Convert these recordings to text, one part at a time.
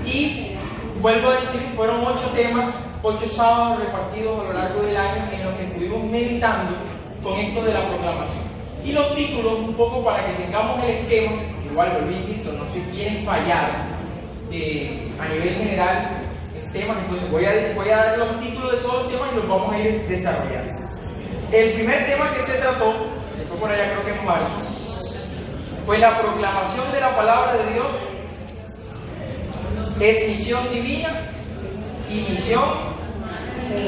Y vuelvo a decir, fueron 8 temas, 8 sábados repartidos a lo largo del año en los que estuvimos meditando con esto de la proclamación. Y los títulos, un poco para que tengamos el esquema, igual volví, insisto, no se quieren fallar a nivel general en temas, entonces voy a dar los títulos de todos los temas y los vamos a ir desarrollando. El primer tema que se trató, que fue por allá creo que en marzo, fue la proclamación de la palabra de Dios. Es misión divina y misión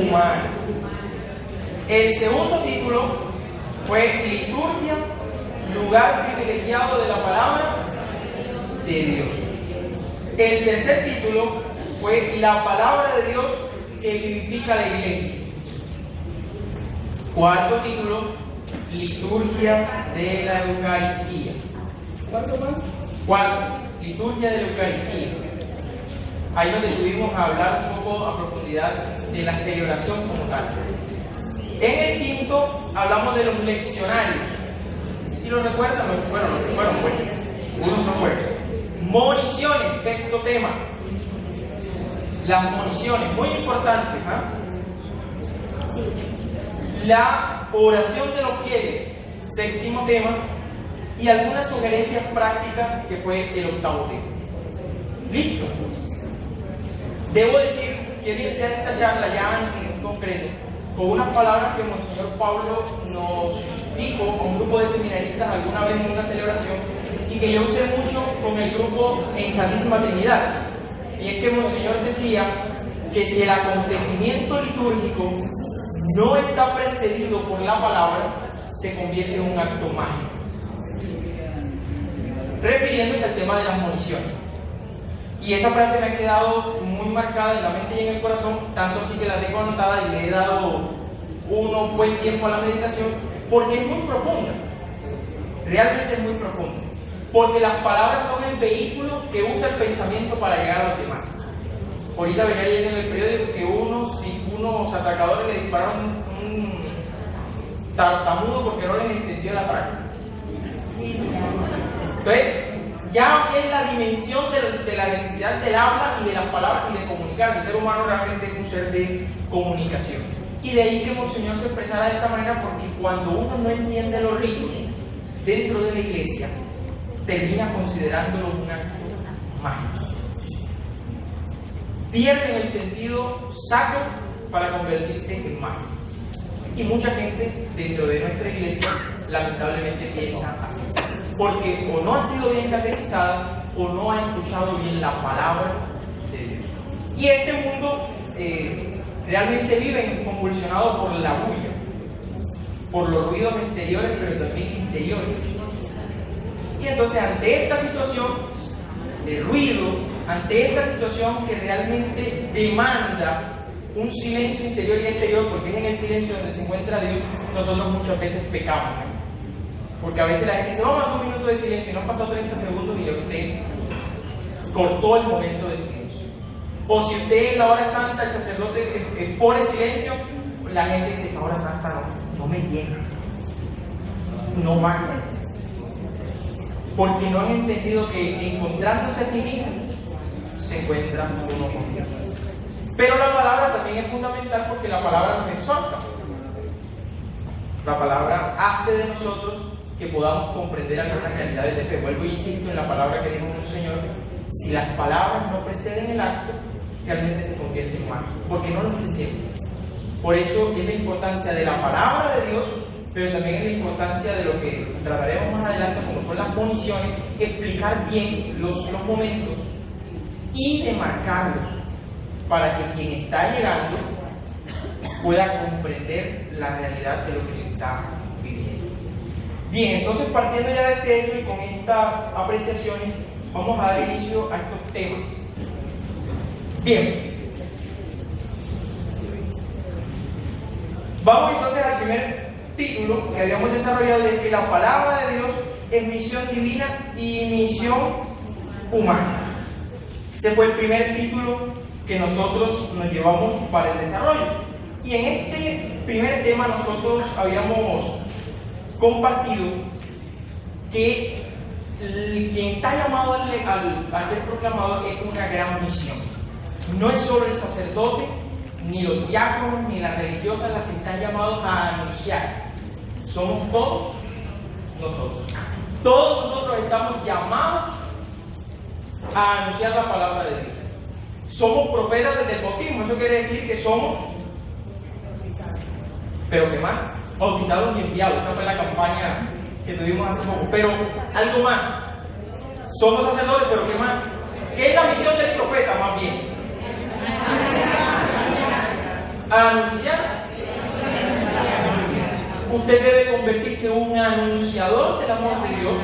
humana. El segundo título fue liturgia, lugar privilegiado de la palabra de Dios. El tercer título fue la palabra de Dios que vivifica la iglesia. Cuarto título, liturgia de la Eucaristía. Cuarto, liturgia de la Eucaristía. Ahí nos detuvimos a hablar un poco a profundidad de la celebración como tal. En el quinto hablamos de los leccionarios. ¿Sí lo recuerdan? Bueno, los que fueron, pues. Unos no fueron. Moniciones, sexto tema. Las moniciones, muy importantes, ¿ah? La oración de los fieles, séptimo tema. Y algunas sugerencias prácticas, que fue el octavo tema. ¿Listo? Debo decir, quiero iniciar esta charla ya en concreto con unas palabras que Monseñor Pablo nos dijo a un grupo de seminaristas alguna vez en una celebración y que yo usé mucho con el grupo en Santísima Trinidad. Y es que Monseñor decía que si el acontecimiento litúrgico no está precedido por la palabra, se convierte en un acto mágico. Refiriéndose al tema de las moniciones. Y esa frase me ha quedado muy marcada en la mente y en el corazón, tanto así que la tengo anotada y le he dado un buen tiempo a la meditación, porque es muy profunda. Realmente es muy profunda. Porque las palabras son el vehículo que usa el pensamiento para llegar a los demás. Ahorita venía leyendo en el periódico que unos atracadores le dispararon un tartamudo porque no les entendió el atraco. Entonces, ya es la dimensión de la necesidad del habla y de las palabras y de comunicar. El ser humano realmente es un ser de comunicación. Y de ahí que Monseñor se expresara de esta manera, porque cuando uno no entiende los ritos dentro de la iglesia, termina considerándolo un acto mágico. Pierden el sentido sacro para convertirse en mágico. Y mucha gente dentro de nuestra iglesia lamentablemente piensa así. Porque o no ha sido bien catequizada o no ha escuchado bien la palabra de Dios. Y este mundo realmente vive convulsionado por la bulla, por los ruidos exteriores, pero también interiores. Y entonces ante esta situación de ruido, ante esta situación que realmente demanda un silencio interior y exterior, porque es en el silencio donde se encuentra Dios, nosotros muchas veces pecamos. Porque a veces la gente dice, vamos a hacer un minuto de silencio, y no han pasado 30 segundos y ya usted cortó el momento de silencio. O si usted en la hora santa, el sacerdote pone silencio, la gente dice, esa hora santa no me llena, no va. Porque no han entendido que encontrándose a sí mismo, se encuentra uno con Dios. Pero la palabra también es fundamental porque la palabra nos exhorta. La palabra hace de nosotros que podamos comprender algunas realidades de fe. Vuelvo e insisto en la palabra que dijo un Señor: si las palabras no preceden el acto, realmente se convierte en mágico, porque no lo entendemos. Por eso es la importancia de la palabra de Dios, pero también es la importancia de lo que trataremos más adelante, como son las moniciones, explicar bien los momentos y demarcarlos para que quien está llegando pueda comprender la realidad de lo que se está viviendo. Bien, entonces partiendo ya de este hecho y con estas apreciaciones, vamos a dar inicio a estos temas. Bien, vamos entonces al primer título que habíamos desarrollado, de que la palabra de Dios es misión divina y misión humana. Ese fue el primer título que nosotros nos llevamos para el desarrollo. Y en este primer tema nosotros habíamos compartido que quien está llamado a ser proclamador es una gran misión. No es solo el sacerdote, ni los diáconos, ni las religiosas las que están llamados a anunciar. Somos todos nosotros. Todos nosotros estamos llamados a anunciar la palabra de Dios. Somos profetas desde el bautismo. Eso quiere decir que somos, ¿pero qué más? Bautizados y enviados. Esa fue la campaña que tuvimos hace poco. Pero algo más. Somos sacerdotes, pero ¿qué más? ¿Qué es la misión del profeta, más bien? Anunciar. Usted debe convertirse en un anunciador del amor de Dios,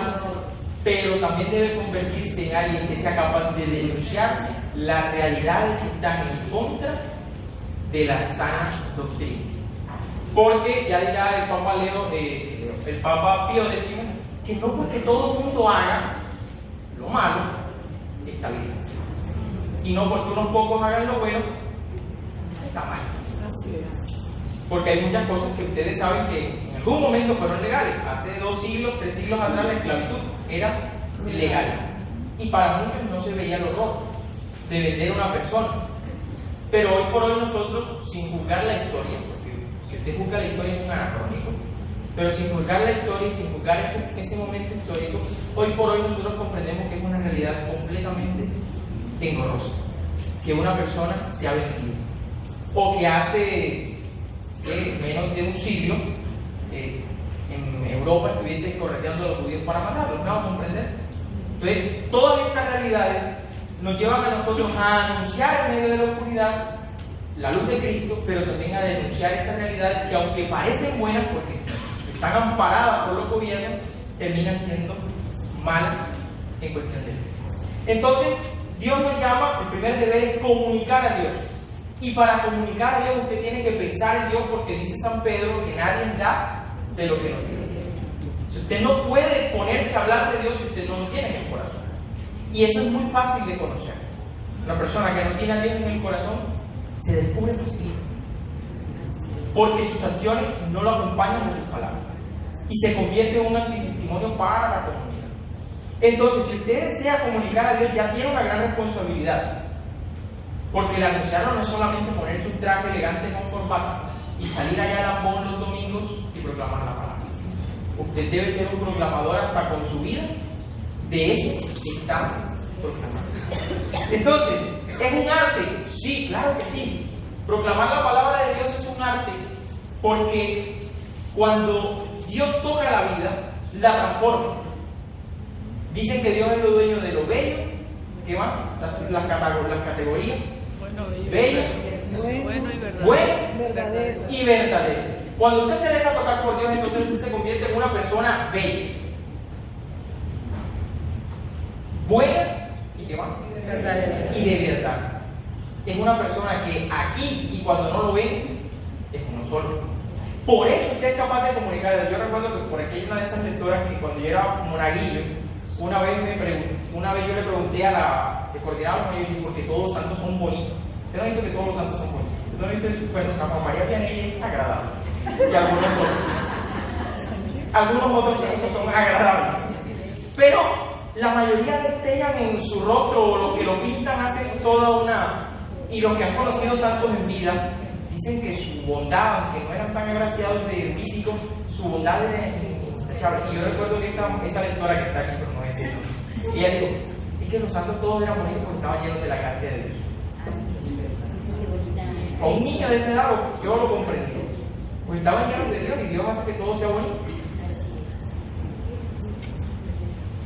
pero también debe convertirse en alguien que sea capaz de denunciar las realidades que están en contra de la sana doctrina. Porque ya dirá el Papa Leo, el Papa Pío X, que no porque todo el mundo haga lo malo está bien, y no porque unos pocos hagan lo bueno está mal. Porque hay muchas cosas que ustedes saben que en algún momento fueron legales. Hace 2 siglos, 3 siglos atrás la esclavitud era legal, y para muchos no se veía el horror de vender a una persona. Pero hoy por hoy nosotros, sin juzgar la historia, porque si usted juzga la historia es un anacrónico, pero sin juzgar la historia y sin juzgar ese momento histórico, hoy por hoy nosotros comprendemos que es una realidad completamente engorrosa, que una persona se ha vendido, o que hace menos de un siglo en Europa estuviese correteando a los judíos para matarlos. ¿Me vamos a comprender? Entonces, todas estas realidades nos llevan a nosotros a anunciar en medio de la oscuridad la luz de Cristo, pero también a denunciar esas realidades que, aunque parecen buenas porque están amparadas por los gobiernos, terminan siendo malas en cuestión de fe. Entonces, Dios nos llama, el primer deber es comunicar a Dios. Y para comunicar a Dios usted tiene que pensar en Dios, porque dice San Pedro que nadie da de lo que no tiene. Si usted no puede ponerse a hablar de Dios si usted no lo tiene en el corazón. Y eso es muy fácil de conocer. Una persona que no tiene a Dios en el corazón se descubre fácilmente, porque sus acciones no lo acompañan en sus palabras y se convierte en un antitestimonio para la comunidad. Entonces, si usted desea comunicar a Dios, ya tiene una gran responsabilidad. Porque el anunciarlo no es solamente ponerse un traje elegante con corbata y salir allá a Lambón los domingos y proclamar la palabra. Usted debe ser un proclamador hasta con su vida de eso que está proclamando. Entonces, ¿es un arte? Sí, claro que sí. Proclamar la palabra de Dios es un arte, porque cuando Dios toca la vida, la transforma. Dicen que Dios es lo dueño de lo bello. ¿Qué más? Las categorías. Bello, bueno y verdadero. Bueno y verdadero. Cuando usted se deja tocar por Dios, entonces usted se convierte en una persona bella, buena y ¿qué más? Verdadero. Y de verdad. Es una persona que aquí y cuando no lo ven es uno solo. Por eso usted es capaz de comunicar a Dios. Yo recuerdo que por aquí hay una de esas lectoras que cuando yo era monaguillo, una vez yo le pregunté a la que coordinaba los mayores, porque todos los santos son bonitos. Yo no he visto que todos los santos son bonitos. Yo no he visto, bueno, San Juan María Vianney es agradable. Y algunos otros. Algunos otros santos son agradables. Pero la mayoría destellan en su rostro, o los que lo pintan hacen toda una... Y los que han conocido santos en vida dicen que su bondad, aunque no eran tan agraciados de físico, su bondad era intachable. Y yo recuerdo que esa lectora que está aquí, pero no es ella, ella dijo, es que los santos todos eran bonitos porque estaban llenos de la gracia de Dios. A un niño de esa edad yo lo comprendí, porque estaban llenos de Dios, y Dios hace que todo sea bonito.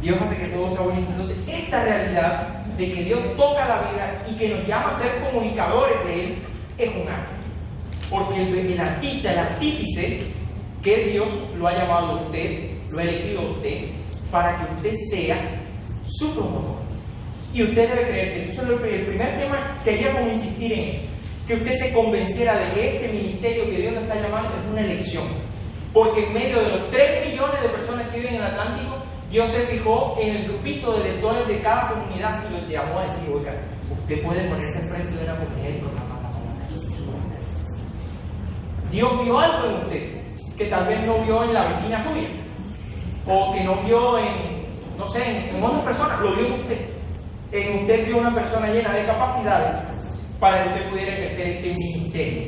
Dios hace que todo sea bonito. Entonces, esta realidad de que Dios toca la vida y que nos llama a ser comunicadores de Él es un arte. Porque el artista, el artífice, que Dios lo ha llamado a usted, lo ha elegido a usted, para que usted sea su promotor. Y usted debe creerse. Eso es el primer tema que quería como insistir en él. Que usted se convenciera de que este ministerio que Dios le está llamando es una elección. Porque en medio de los 3 millones de personas que viven en el Atlántico, Dios se fijó en el grupito de lectores de cada comunidad y los llamó a decir, oiga, usted puede ponerse enfrente de una comunidad y proclamar la palabra. Dios vio algo en usted que tal vez no vio en la vecina suya, o que no vio en no sé, en otras personas, lo vio en usted. En usted vio una persona llena de capacidades para que usted pudiera ejercer este ministerio.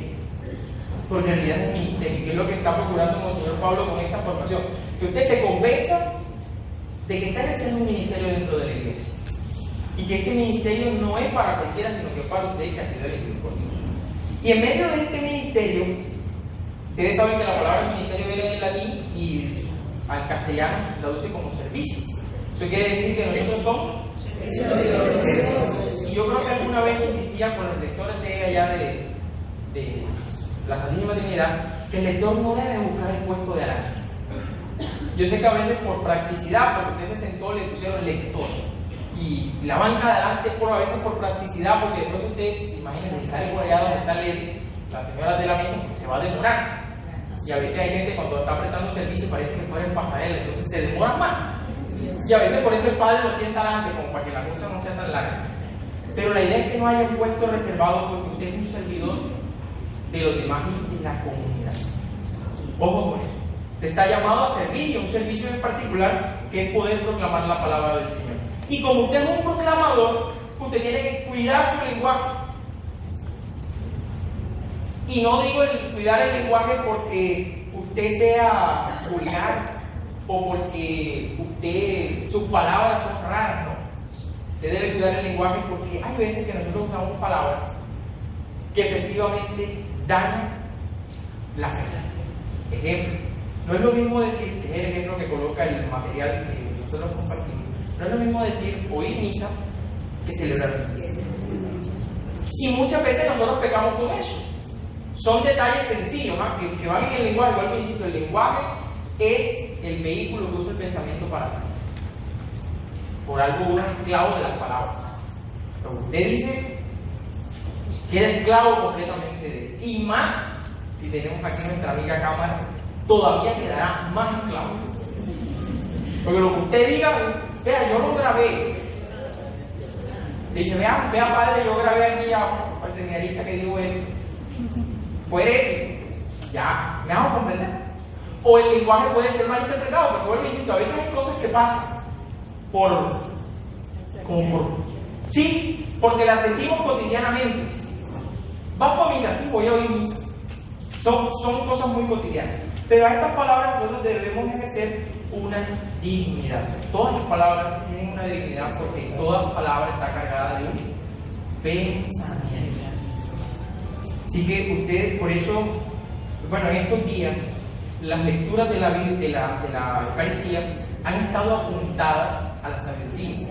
Porque en realidad es un ministerio, que es lo que está procurando el Señor Pablo con esta formación. Que usted se convenza de que está ejerciendo un ministerio dentro de la iglesia. Y que este ministerio no es para cualquiera, sino que es para usted que ha sido elegido por Dios. Y en medio de este ministerio, ustedes saben que la palabra ministerio viene del latín y al castellano se traduce como servicio. Eso quiere decir que nosotros somos servidores. Y yo creo que alguna vez insistía con los lectores de allá de la Santísima Trinidad que el lector no debe buscar el puesto de adelante. Yo sé que a veces por practicidad, porque usted se sentó, le pusieron lector. Y la banca adelante a veces por practicidad, porque después que usted, imagínense, sale por allá donde están las señoras de la mesa, pues se va a demorar. Y a veces hay gente cuando está prestando servicio parece que pueden pasarela, entonces se demora más. Y a veces por eso el padre lo sienta adelante, como para que la cosa no sea tan larga. Pero la idea es que no haya un puesto reservado porque usted es un servidor de los demás y de la comunidad. Ojo con eso. Usted está llamado a servir y a un servicio en particular que es poder proclamar la palabra del Señor. Y como usted es un proclamador, usted tiene que cuidar su lenguaje. Y no digo cuidar el lenguaje porque usted sea vulgar o porque sus palabras son raras, no. Usted debe cuidar el lenguaje porque hay veces que nosotros usamos palabras que efectivamente dañan la fe. Ejemplo, no es lo mismo decir, que es el ejemplo que coloca el material que nosotros compartimos, no es lo mismo decir oír misa que celebrar misa. Y muchas veces nosotros pecamos con eso. Son detalles sencillos, ¿no? que van en el lenguaje. Vuelvo a decir, el lenguaje es el vehículo que usa el pensamiento para hacer. Por algo uno es esclavo de las palabras. Pero usted dice, queda esclavo completamente de él. Y más, si tenemos aquí nuestra amiga cámara, todavía quedará más esclavo. Porque lo que usted diga, vea, yo lo grabé. Le dice, vea padre, yo grabé aquí al seminarista que dijo esto. Fue herético. Ya, me hago comprender. O el lenguaje puede ser mal interpretado, porque vuelvo insisto, a veces hay cosas que pasan sí, porque las decimos cotidianamente. ¿Vas por misa? Sí, voy a oír misa. Son cosas muy cotidianas. Pero a estas palabras nosotros debemos ejercer una dignidad. Todas las palabras tienen una dignidad porque toda palabra está cargada de un pensamiento. Así que ustedes, por eso, bueno, en estos días, las lecturas de la Biblia, de la Eucaristía, han estado apuntadas a la sabiduría.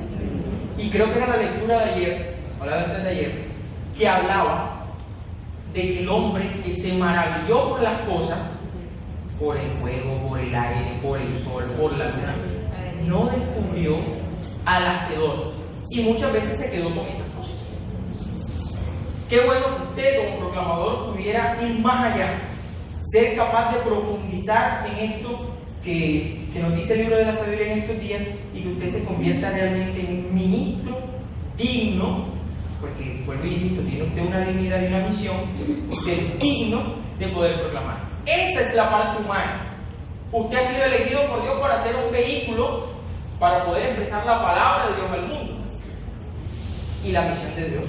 Y creo que era la lectura de ayer, o la de antes de ayer, que hablaba de que el hombre que se maravilló por las cosas, por el fuego, por el aire, por el sol, por la luna, no descubrió al Hacedor. Y muchas veces se quedó con esas cosas. Qué bueno que usted como proclamador pudiera ir más allá, ser capaz de profundizar en esto que nos dice el libro de la sabiduría en estos días y que usted se convierta realmente en un ministro digno, porque, vuelvo y insisto, tiene usted una dignidad y una misión, usted es digno de poder proclamar. Esa es la parte humana. Usted ha sido elegido por Dios para ser un vehículo para poder expresar la palabra de Dios al mundo y la misión de Dios.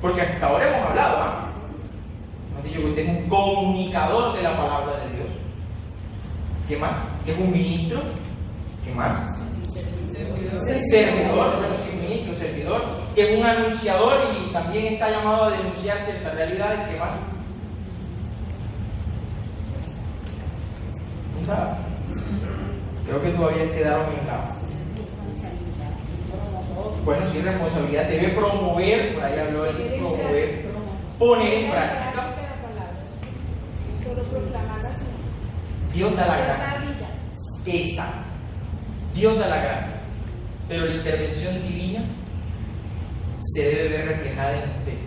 Porque hasta ahora hemos hablado, hemos dicho que usted es un comunicador de la palabra de Dios. ¿Qué más? ¿Que es un ministro? ¿Qué más? Servidor, bueno, sí, ministro, servidor, que es un anunciador y también está llamado a denunciar ciertas realidades. ¿Qué más? Nada. Creo que todavía quedaron en la... Bueno, sí, responsabilidad. Debe promover, por ahí habló el promover, poner en práctica. Dios da la gracia. Exacto. Dios da la gracia. Pero la intervención divina se debe ver reflejada en usted.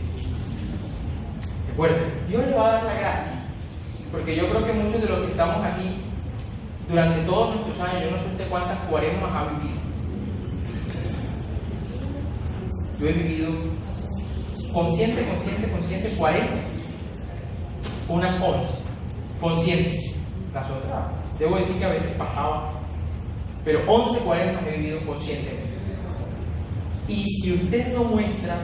Recuerden, Dios le va a dar la gracia. Porque yo creo que muchos de los que estamos aquí, durante todos nuestros años, yo no sé usted cuántas cuaresmas ha vivido. Yo he vivido consciente, 40, unas 11, conscientes. Las otras, debo decir que a veces pasaba pero 11 cuaresmas he vivido conscientemente. Y si usted no muestra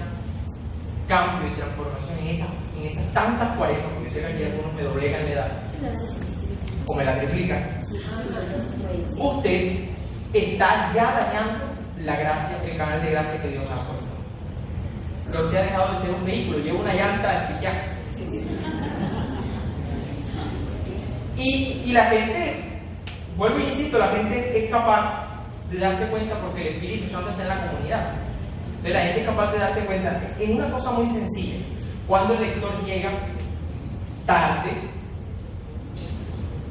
cambio y transformación en esas tantas cuaresmas, porque sé que aquí algunos me doblegan la edad, o me la triplican, usted está ya dañando la gracia, el canal de gracia que Dios ha puesto. Pero usted ha dejado de ser un vehículo, lleva una llanta espichada. Y la gente, vuelvo e insisto, la gente es capaz de darse cuenta porque el Espíritu Santo está en la comunidad. Entonces la gente es capaz de darse cuenta en una cosa muy sencilla. Cuando el lector llega tarde,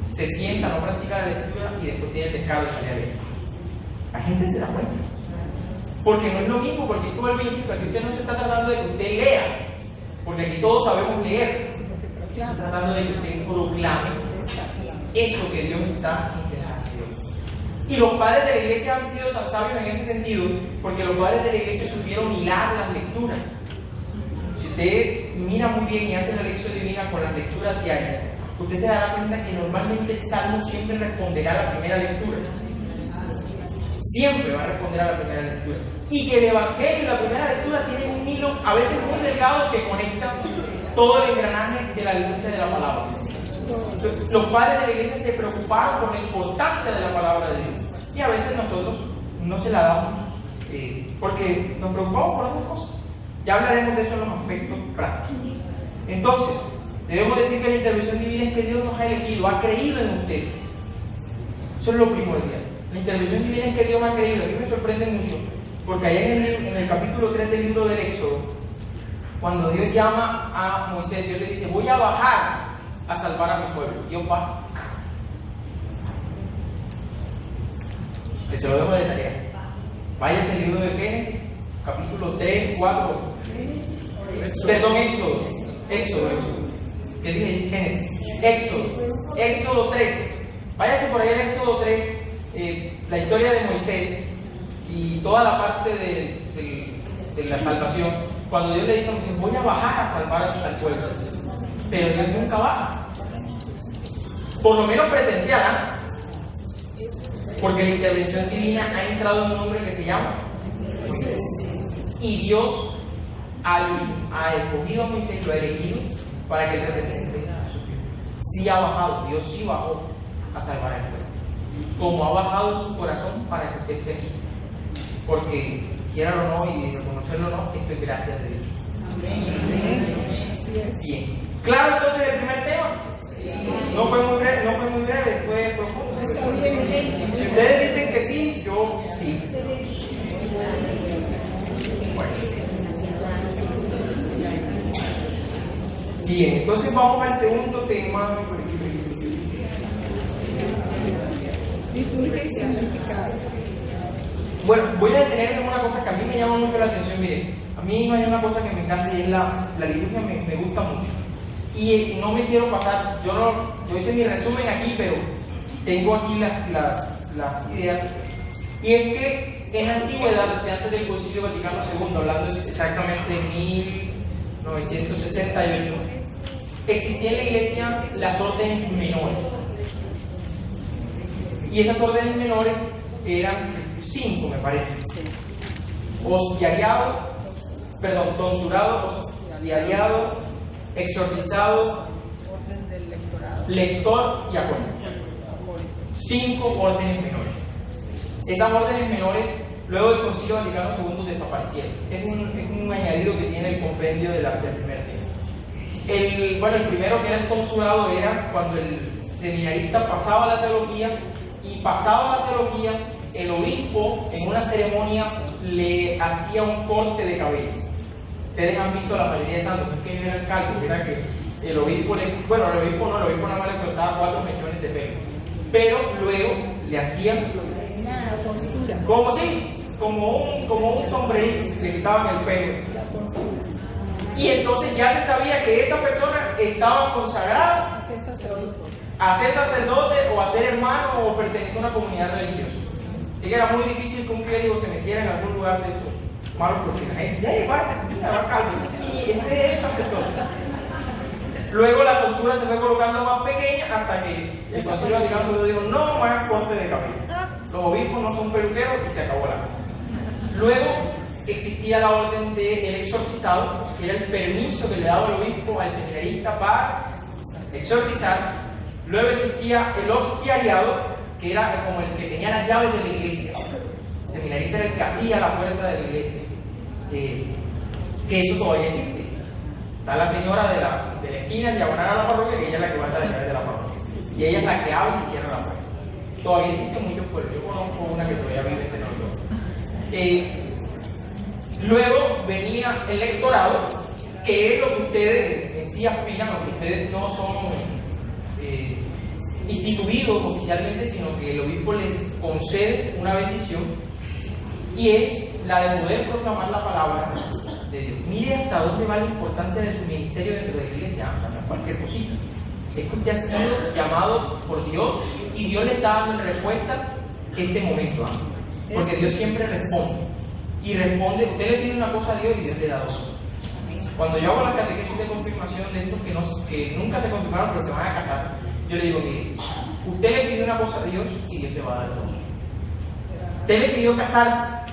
se sienta, no practica la lectura y después tiene el descaro de salir a leer. La gente se da cuenta. Porque no es lo mismo, porque esto vuelvo e insisto, aquí usted no se está tratando de que usted lea, porque aquí todos sabemos leer. Se está tratando de que usted proclame eso que Dios está interesado. Y los padres de la iglesia han sido tan sabios en ese sentido, porque los padres de la iglesia supieron hilar las lecturas. Si usted mira muy bien y hace la lección divina con las lecturas diarias, usted se dará cuenta que normalmente el Salmo siempre responderá a la primera lectura. Siempre va a responder a la primera lectura. Y que el Evangelio y la primera lectura tienen un hilo a veces muy delgado que conecta todo el engranaje de la liturgia de la palabra. Los padres de la iglesia se preocuparon por la importancia de la palabra de Dios. Y a veces nosotros no se la damos porque nos preocupamos por otras cosas. Ya hablaremos de eso en los aspectos prácticos. Entonces, debemos decir que la intervención divina es que Dios nos ha elegido, ha creído en usted. Eso es lo primordial. La intervención divina es que Dios ha creído. A mí me sorprende mucho, porque allá en el capítulo 3 del libro del Éxodo, cuando Dios llama a Moisés, Dios le dice: voy a bajar a salvar a mi pueblo. Dios va. Se lo dejo de tarea. Váyase al libro de Génesis, capítulo 3, 4. Perdón, Éxodo. ¿Qué dije? Génesis. Éxodo 3. Váyase por ahí al Éxodo 3, la historia de Moisés y toda la parte de la salvación. Cuando Dios le dice a Moisés: voy a bajar a salvar al pueblo. Pero Dios nunca baja. Por lo menos presencial, ¿eh? Porque la intervención divina ha entrado en un hombre que se llama Moisés. Y Dios ha escogido a Moisés, lo ha elegido para que él represente a su Dios. Sí ha bajado, Dios sí bajó a salvar al pueblo. Como ha bajado en su corazón para que usted esté aquí. Porque quiera o no, y reconocerlo o no, esto es gracias de Dios. Bien. ¿Claro entonces el primer tema? No fue muy breve, fue profundo. Si ustedes dicen que sí, yo sí. Bueno. Bien, entonces vamos al segundo tema. Bueno, voy a detenerme en una cosa que a mí me llama mucho la atención. Miren, a mí no hay una cosa que me encanta y es la liturgia, me gusta mucho. Y no me quiero pasar, yo hice mi resumen aquí, pero tengo aquí las ideas. Y es que en la antigüedad, o sea, antes del Concilio Vaticano II, hablando exactamente de 1968, existían en la iglesia las órdenes menores. Y esas órdenes menores eran 5, me parece. Tonsurado, osdiariado, exorcizado, lector y acólito. 5 órdenes menores. Esas órdenes menores, luego del Concilio Vaticano II, desaparecieron. Es un añadido que tiene el compendio del primer tema. El primero, que era el tonsurado, era cuando el seminarista pasaba la teología, y pasaba la teología, el obispo en una ceremonia le hacía un corte de cabello. Ustedes han visto la mayoría de santos, no es que no era el cálculo, era que el obispo el obispo nada más le cortaba 4 mechones de pelo, pero luego le hacían como un sombrerito, le quitaban el pelo, y entonces ya se sabía que esa persona estaba consagrada a ser sacerdote o a ser hermano o pertenecía a una comunidad religiosa. Así que era muy difícil que un clérigo se metiera en algún lugar de eso malo, porque la gente va calvo, y ese es el sacerdote. Luego la postura se fue colocando más pequeña hasta que el Concilio Vaticano II dijo: no más corte de cabello. Los obispos no son peluqueros y se acabó la cosa. Luego existía la orden del exorcizado, que era el permiso que le daba el obispo al seminarista para exorcizar. Luego existía el hostiariado, que era como el que tenía las llaves de la iglesia. El seminarista era el que abría la puerta de la iglesia. Que eso todavía existe. Está la señora de la esquina diagonal a la parroquia, que ella es la que guarda las llaves de la parroquia. Y ella es la que abre y cierra la puerta. Todavía existen muchos pueblos. Yo conozco una que todavía vive en Tenerife. Luego venía el lectorado, que es lo que ustedes en sí aspiran, aunque ustedes no son instituidos oficialmente, sino que el obispo les concede una bendición, y es la de poder proclamar la palabra de Dios. Mire hasta dónde va la importancia de su ministerio dentro de la iglesia, no es cualquier cosita. Es que usted ha sido llamado por Dios y Dios le está dando en respuesta este momento, porque Dios siempre responde. Y responde, usted le pide una cosa a Dios y Dios le da dos. Cuando yo hago las catequesis de confirmación de estos que nunca se confirmaron pero se van a casar, yo le digo, mire, usted le pide una cosa a Dios y Dios te va a dar dos. Usted le pidió casarse,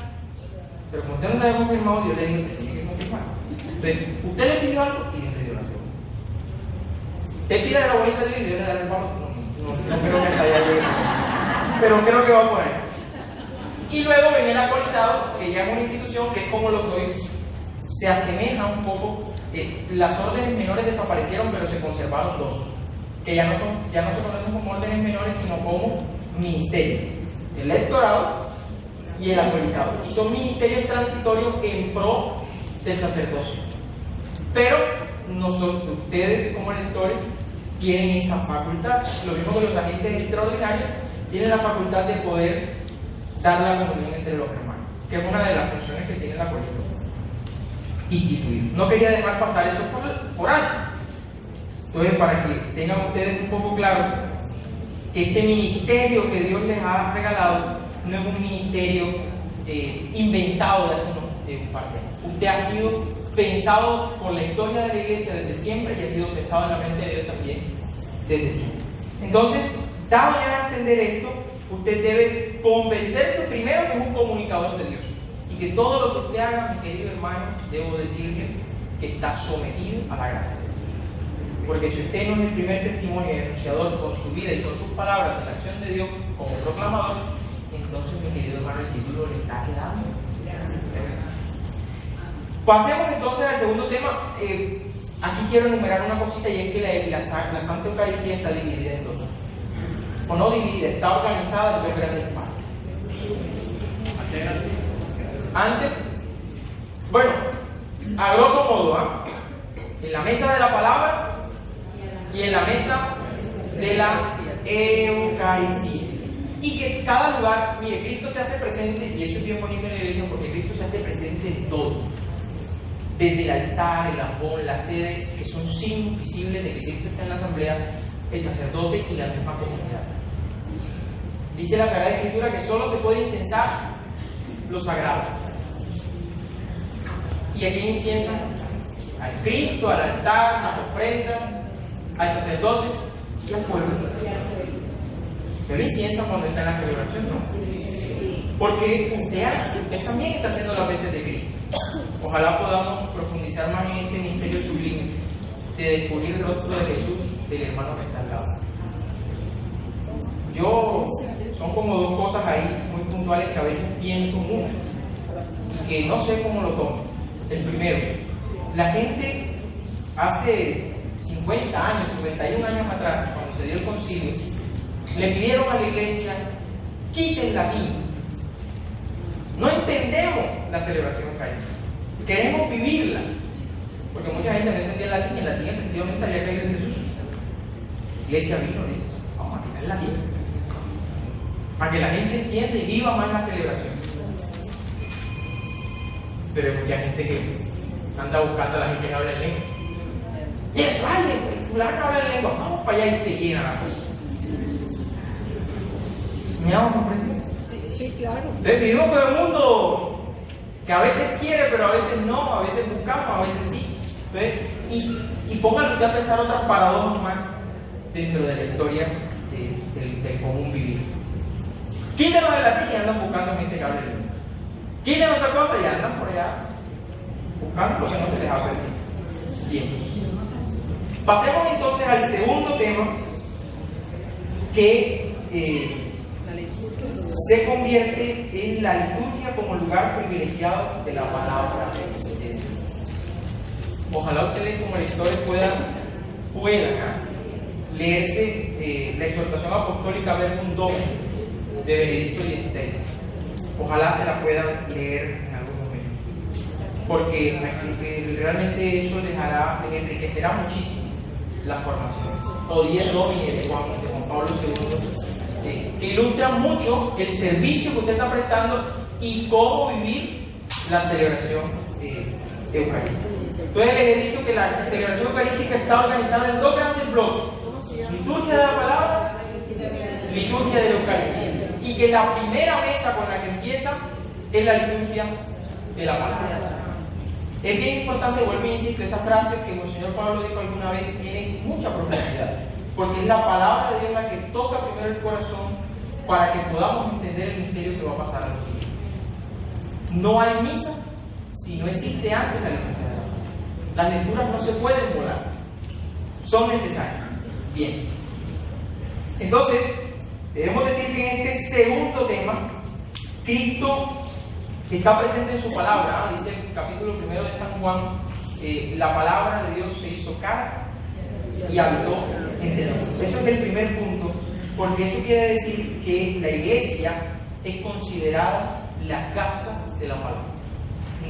pero como usted no se había confirmado, Dios le dijo que tiene que confirmar. Entonces, usted le pidió algo y Dios le dio la segunda. Usted pide a la bolita de Dios y Dios le da el palo. No creo que hasta allá llegue, pero creo que va por ahí. Y luego venía el acolitado, que ya es una institución que es como lo que hoy se asemeja un poco. Las órdenes menores desaparecieron, pero se conservaron dos, que ya no se conocen como órdenes menores, sino como ministerios: el lectorado y el acolitado. Y son ministerios transitorios en pro del sacerdocio. Pero nosotros, ustedes como lectores, tienen esa facultad. Lo mismo que los agentes extraordinarios tienen la facultad de poder dar la comunión entre los hermanos, que es una de las funciones que tiene la política instituida. No quería dejar pasar eso por alto. Entonces, para que tengan ustedes un poco claro que este ministerio que Dios les ha regalado no es un ministerio inventado de hace un par de años. Usted ha sido pensado por la historia de la iglesia desde siempre y ha sido pensado en la mente de Dios también desde siempre. Entonces, dado ya a entender esto, usted debe convencerse primero que es un comunicador de Dios y que todo lo que usted haga, mi querido hermano, debo decirle que está sometido a la gracia de Dios. Porque si usted no es el primer testimonio y anunciador con su vida y con sus palabras de la acción de Dios como proclamador, entonces, mi querido hermano, el título le está quedando. Pasemos entonces al segundo tema. Aquí quiero enumerar una cosita, y es que la Santa Eucaristía está dividida en dos. O no dividida, está organizada en dos grandes partes. Antes, bueno, a grosso modo, en la mesa de la palabra y en la mesa de la Eucaristía. Y que cada lugar, mire, Cristo se hace presente, y eso es bien bonito en la iglesia, porque Cristo se hace presente en todo. Desde el altar, el ambón, la sede, que son signos visibles de que Cristo está en la asamblea, el sacerdote y la misma comunidad. Dice la Sagrada Escritura que solo se puede incensar lo sagrado. ¿Y a quién inciensan? Al Cristo, al altar, a las ofrendas, al sacerdote y al pueblo. Pero inciensan cuando está en la celebración, ¿no? Porque usted también está haciendo las veces de Cristo. Ojalá podamos profundizar más en este misterio sublime de descubrir el rostro de Jesús del hermano que está al lado. Son como dos cosas ahí muy puntuales que a veces pienso mucho y que no sé cómo lo tomo. El primero, la gente hace 50 años, 51 años atrás, cuando se dio el concilio, le pidieron a la iglesia: quiten el latín. No entendemos la celebración eucarística, queremos vivirla, porque mucha gente no entendía el latín, y el latín efectivamente había caído en Jesús. La iglesia vino y dijo: vamos a quitar el latín, para que la gente entienda y viva más la celebración. Pero hay mucha gente que anda buscando a la gente que habla en lengua. Y eso, ay, fulano habla en lengua, vamos para allá, y se llena la cosa. ¿Me hago comprender? Sí, claro. Entonces vivimos con un mundo que a veces quiere, pero a veces no, a veces buscamos, a veces sí. Entonces, y pónganle usted a pensar otras paradojas más dentro de la historia del común vivir. Quítenos el latín y andan buscando gente que hable lengua. Quítenos otra cosa y andan por allá buscando lo que no se les ha perdido. Bien. Pasemos entonces al segundo tema, que se convierte en la liturgia como lugar privilegiado de la palabra de Dios. Ojalá ustedes como lectores puedan leerse la exhortación apostólica Verbum Domini de Benedicto XVI. Ojalá se la puedan leer en algún momento, porque realmente eso les enriquecerá muchísimo la formación. O Dies Domini de Juan Pablo II, que ilustra mucho el servicio que usted está prestando y cómo vivir la celebración eucarística. Entonces les he dicho que la celebración eucarística está organizada en dos grandes bloques: liturgia de la palabra, liturgia de la Eucaristía. Y que la primera mesa con la que empieza es la liturgia de la palabra. Es bien importante, vuelvo e insisto, esa frase que el Señor Pablo dijo alguna vez tiene mucha profundidad, porque es la palabra de Dios la que toca primero el corazón para que podamos entender el misterio que va a pasar a los hijos. No hay misa si no existe antes la liturgia de la palabra. Las lecturas no se pueden volar, son necesarias. Bien, entonces debemos decir que en este segundo tema Cristo está presente en su palabra. Dice el capítulo 1 de San Juan, la palabra de Dios se hizo carne y habitó entre nosotros. Eso es el primer punto, porque eso quiere decir que la iglesia es considerada la casa de la palabra.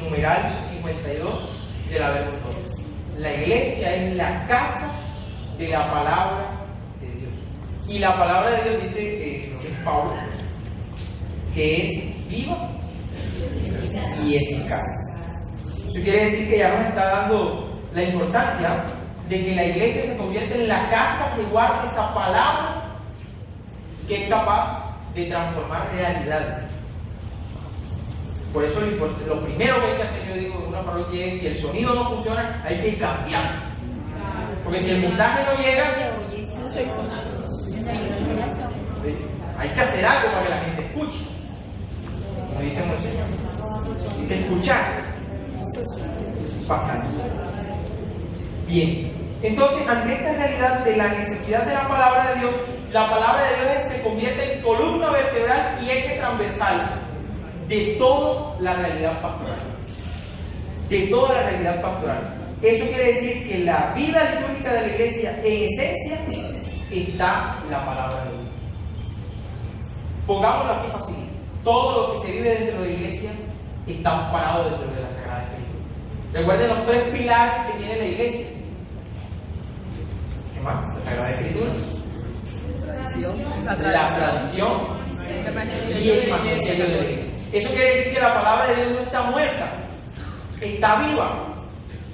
Numeral 52 de la Verbum Domini. La iglesia es la casa de la palabra de Dios. Y la palabra de Dios dice, lo que es Pablo, que es viva y eficaz. Eso quiere decir que ya nos está dando la importancia de que la iglesia se convierte en la casa que guarda esa palabra que es capaz de transformar realidad. Por eso lo primero que hay que hacer, yo digo, en una parroquia es: si el sonido no funciona, hay que cambiar. Porque si el mensaje no llega, hay que hacer algo para que la gente escuche. Como dice el Señor, hay que escuchar. Bastante. Bien, entonces, ante esta realidad de la necesidad de la palabra de Dios, la palabra de Dios se convierte en columna vertebral y eje transversal de toda la realidad pastoral. De toda la realidad pastoral. Eso quiere decir que la vida litúrgica de la iglesia, en esencia, está la palabra de Dios. Pongámoslo así fácil. Todo lo que se vive dentro de la iglesia está amparado dentro de la Sagrada Escritura. Recuerden los tres pilares que tiene la iglesia. ¿Qué más? La Sagrada Escritura, la tradición y el magisterio de la iglesia. Eso quiere decir que la palabra de Dios no está muerta, está viva.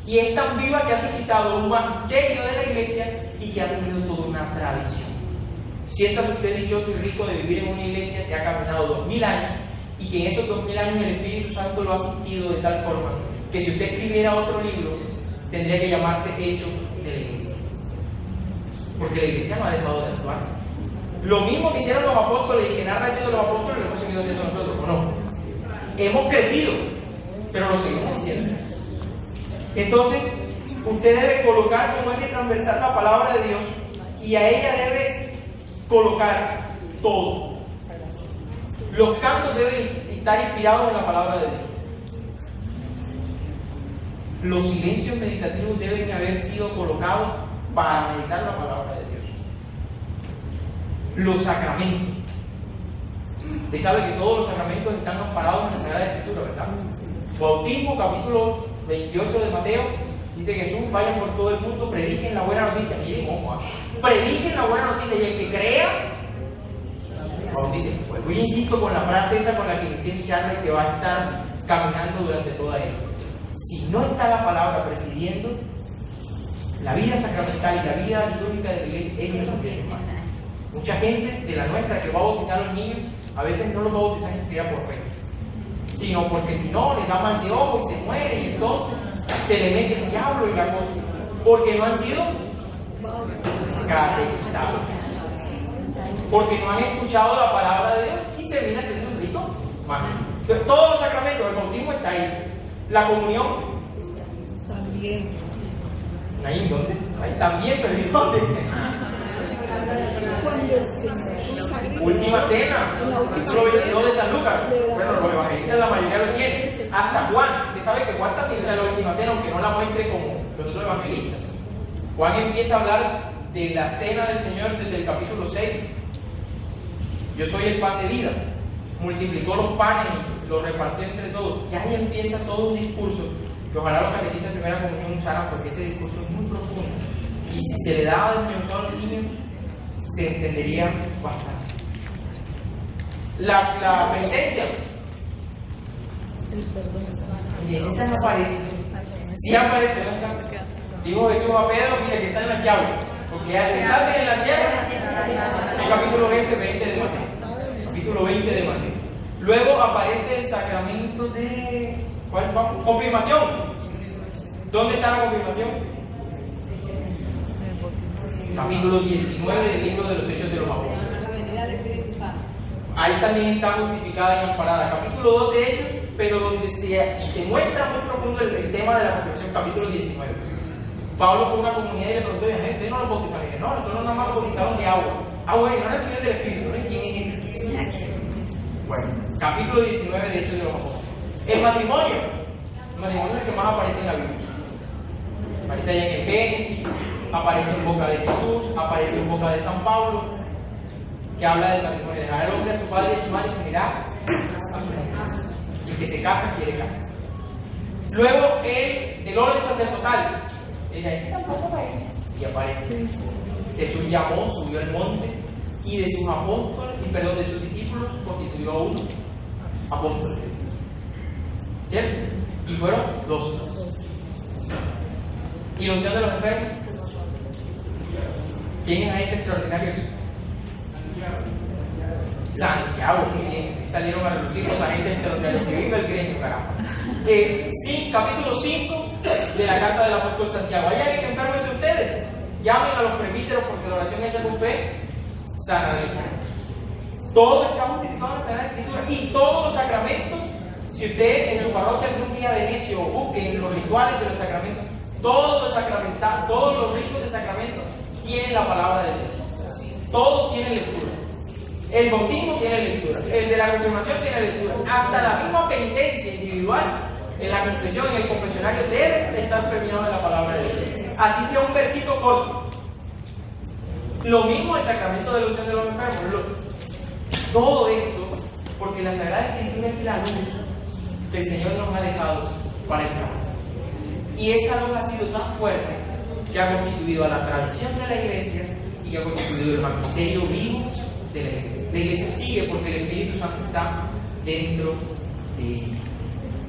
Y es tan viva que ha suscitado un magisterio de la iglesia y que ha tenido toda una tradición. Siéntase usted dichoso y rico de vivir en una iglesia que ha caminado 2000 años y que en esos 2000 años el Espíritu Santo lo ha asistido de tal forma que si usted escribiera otro libro, tendría que llamarse Hechos de la Iglesia. Porque la iglesia no ha dejado de actuar. Lo mismo que hicieron los apóstoles y que narra Hechos de los apóstoles lo hemos seguido haciendo nosotros, ¿o no? Hemos crecido, pero lo seguimos haciendo. Entonces, usted debe colocar como eje transversal la palabra de Dios y a ella debe colocar todo. Los cantos deben estar inspirados en la palabra de Dios. Los silencios meditativos deben haber sido colocados para meditar la palabra de Dios. Los sacramentos. Usted sabe que todos los sacramentos están amparados en la Sagrada Escritura, ¿verdad? Bautismo, capítulo 28 de Mateo, dice Jesús: vayan por todo el mundo, prediquen la buena noticia. Miren, ojo, prediquen la buena noticia, y el que crea, bautice. Pues yo insisto con la frase esa con la que inicié mi charla y que va a estar caminando durante toda ella. Si no está la palabra presidiendo, la vida sacramental y la vida litúrgica de la iglesia es lo que es más. Mucha gente de la nuestra que va a bautizar a los niños, a veces no los va a bautizar ni siquiera por fe, sino porque si no, les da mal de ojo y se muere, y entonces se le mete el diablo y la cosa, porque no han sido catequizados. porque no han escuchado la palabra de Dios y termina siendo un rito mágico. Entonces, todos los sacramentos, el bautismo está ahí, la comunión También. ahí, ¿dónde? Ahí también, pero ¿y dónde? Cuando el Señor consagró Última cena, capítulo 22 de San Lucas. Bueno, los evangelistas la mayoría lo tienen. Hasta Juan, usted sabe que Juan también trae la última cena, aunque no la muestre como los otros evangelistas. Juan empieza a hablar de la cena del Señor desde el capítulo 6. Yo soy el pan de vida. Multiplicó los panes y los repartió entre todos. Ya ahí empieza todo un discurso que ojalá los catequistas de primera comunión usaran, porque ese discurso es muy profundo. Y si se le daba a desmenuzar a los niños, se entendería bastante. La penitencia. Y esa no aparece. Sí aparece, ¿no está? Dijo Jesús a Pedro, mira que está en las llaves. Porque al que en la tierra, el capítulo 20 de Mateo. Capítulo 20 de Mateo. Luego aparece el sacramento de... ¿Cuál? Confirmación. ¿Dónde está la confirmación? Capítulo 19 del libro de los Hechos de los Apóstoles. Ahí también está justificada y amparada. Capítulo 2 de Hechos, pero donde se muestra muy profundo el tema de la confirmación, capítulo 19. Pablo fue a una comunidad y le preguntó, ¿ustedes no lo bautizaron? Y no, nosotros nada más lo bautizaron de agua. Ah, bueno, y no reciben del Espíritu, ¿no? ¿Y quién es ese? Bueno, capítulo 19 de Hechos de los Apóstoles. El matrimonio es el que más aparece en la Biblia. Aparece allá en el Génesis, aparece en boca de Jesús, aparece en boca de San Pablo, que habla del matrimonio, dejar al hombre a su padre y a su madre y se unirá. Y el que se casa quiere casa. Luego del orden sacerdotal. Ese tampoco aparece. Sí aparece. Jesús llamó, subió al monte y de sus apóstoles, de sus discípulos constituyó a uno apóstoles. ¿Cierto? Y fueron 12. ¿Y la unción de los enfermos? ¿Quién es agente extraordinario aquí? Santiago, muy bien. Salieron a relucir los agentes extraordinarios. Que viva el gremio, caramba. Sí, capítulo 5 de la carta del apóstol Santiago. ¿Hay alguien enfermo entre ustedes? Llamen a los presbíteros porque la oración hecha con fe sana. Todo está justificado en la Sagrada Escritura y todos los sacramentos. Si usted en su parroquia algún día de necio busque los rituales de los sacramentos, todos los ritos de sacramento tienen la palabra de Dios. Todos tienen lectura. El bautismo tiene lectura. El de la confirmación tiene lectura. Hasta la misma penitencia individual, en la confesión, en el confesionario, debe estar permeado en la palabra de Dios. Así sea un versito corto. Lo mismo el sacramento de la unción de los enfermos. Todo esto, porque la Sagrada Escritura es la luz que el Señor nos ha dejado para el camino. Y esa luz ha sido tan fuerte que ha constituido a la tradición de la Iglesia y que ha constituido el magisterio vivo de la Iglesia. La Iglesia sigue porque el Espíritu Santo está dentro de ella.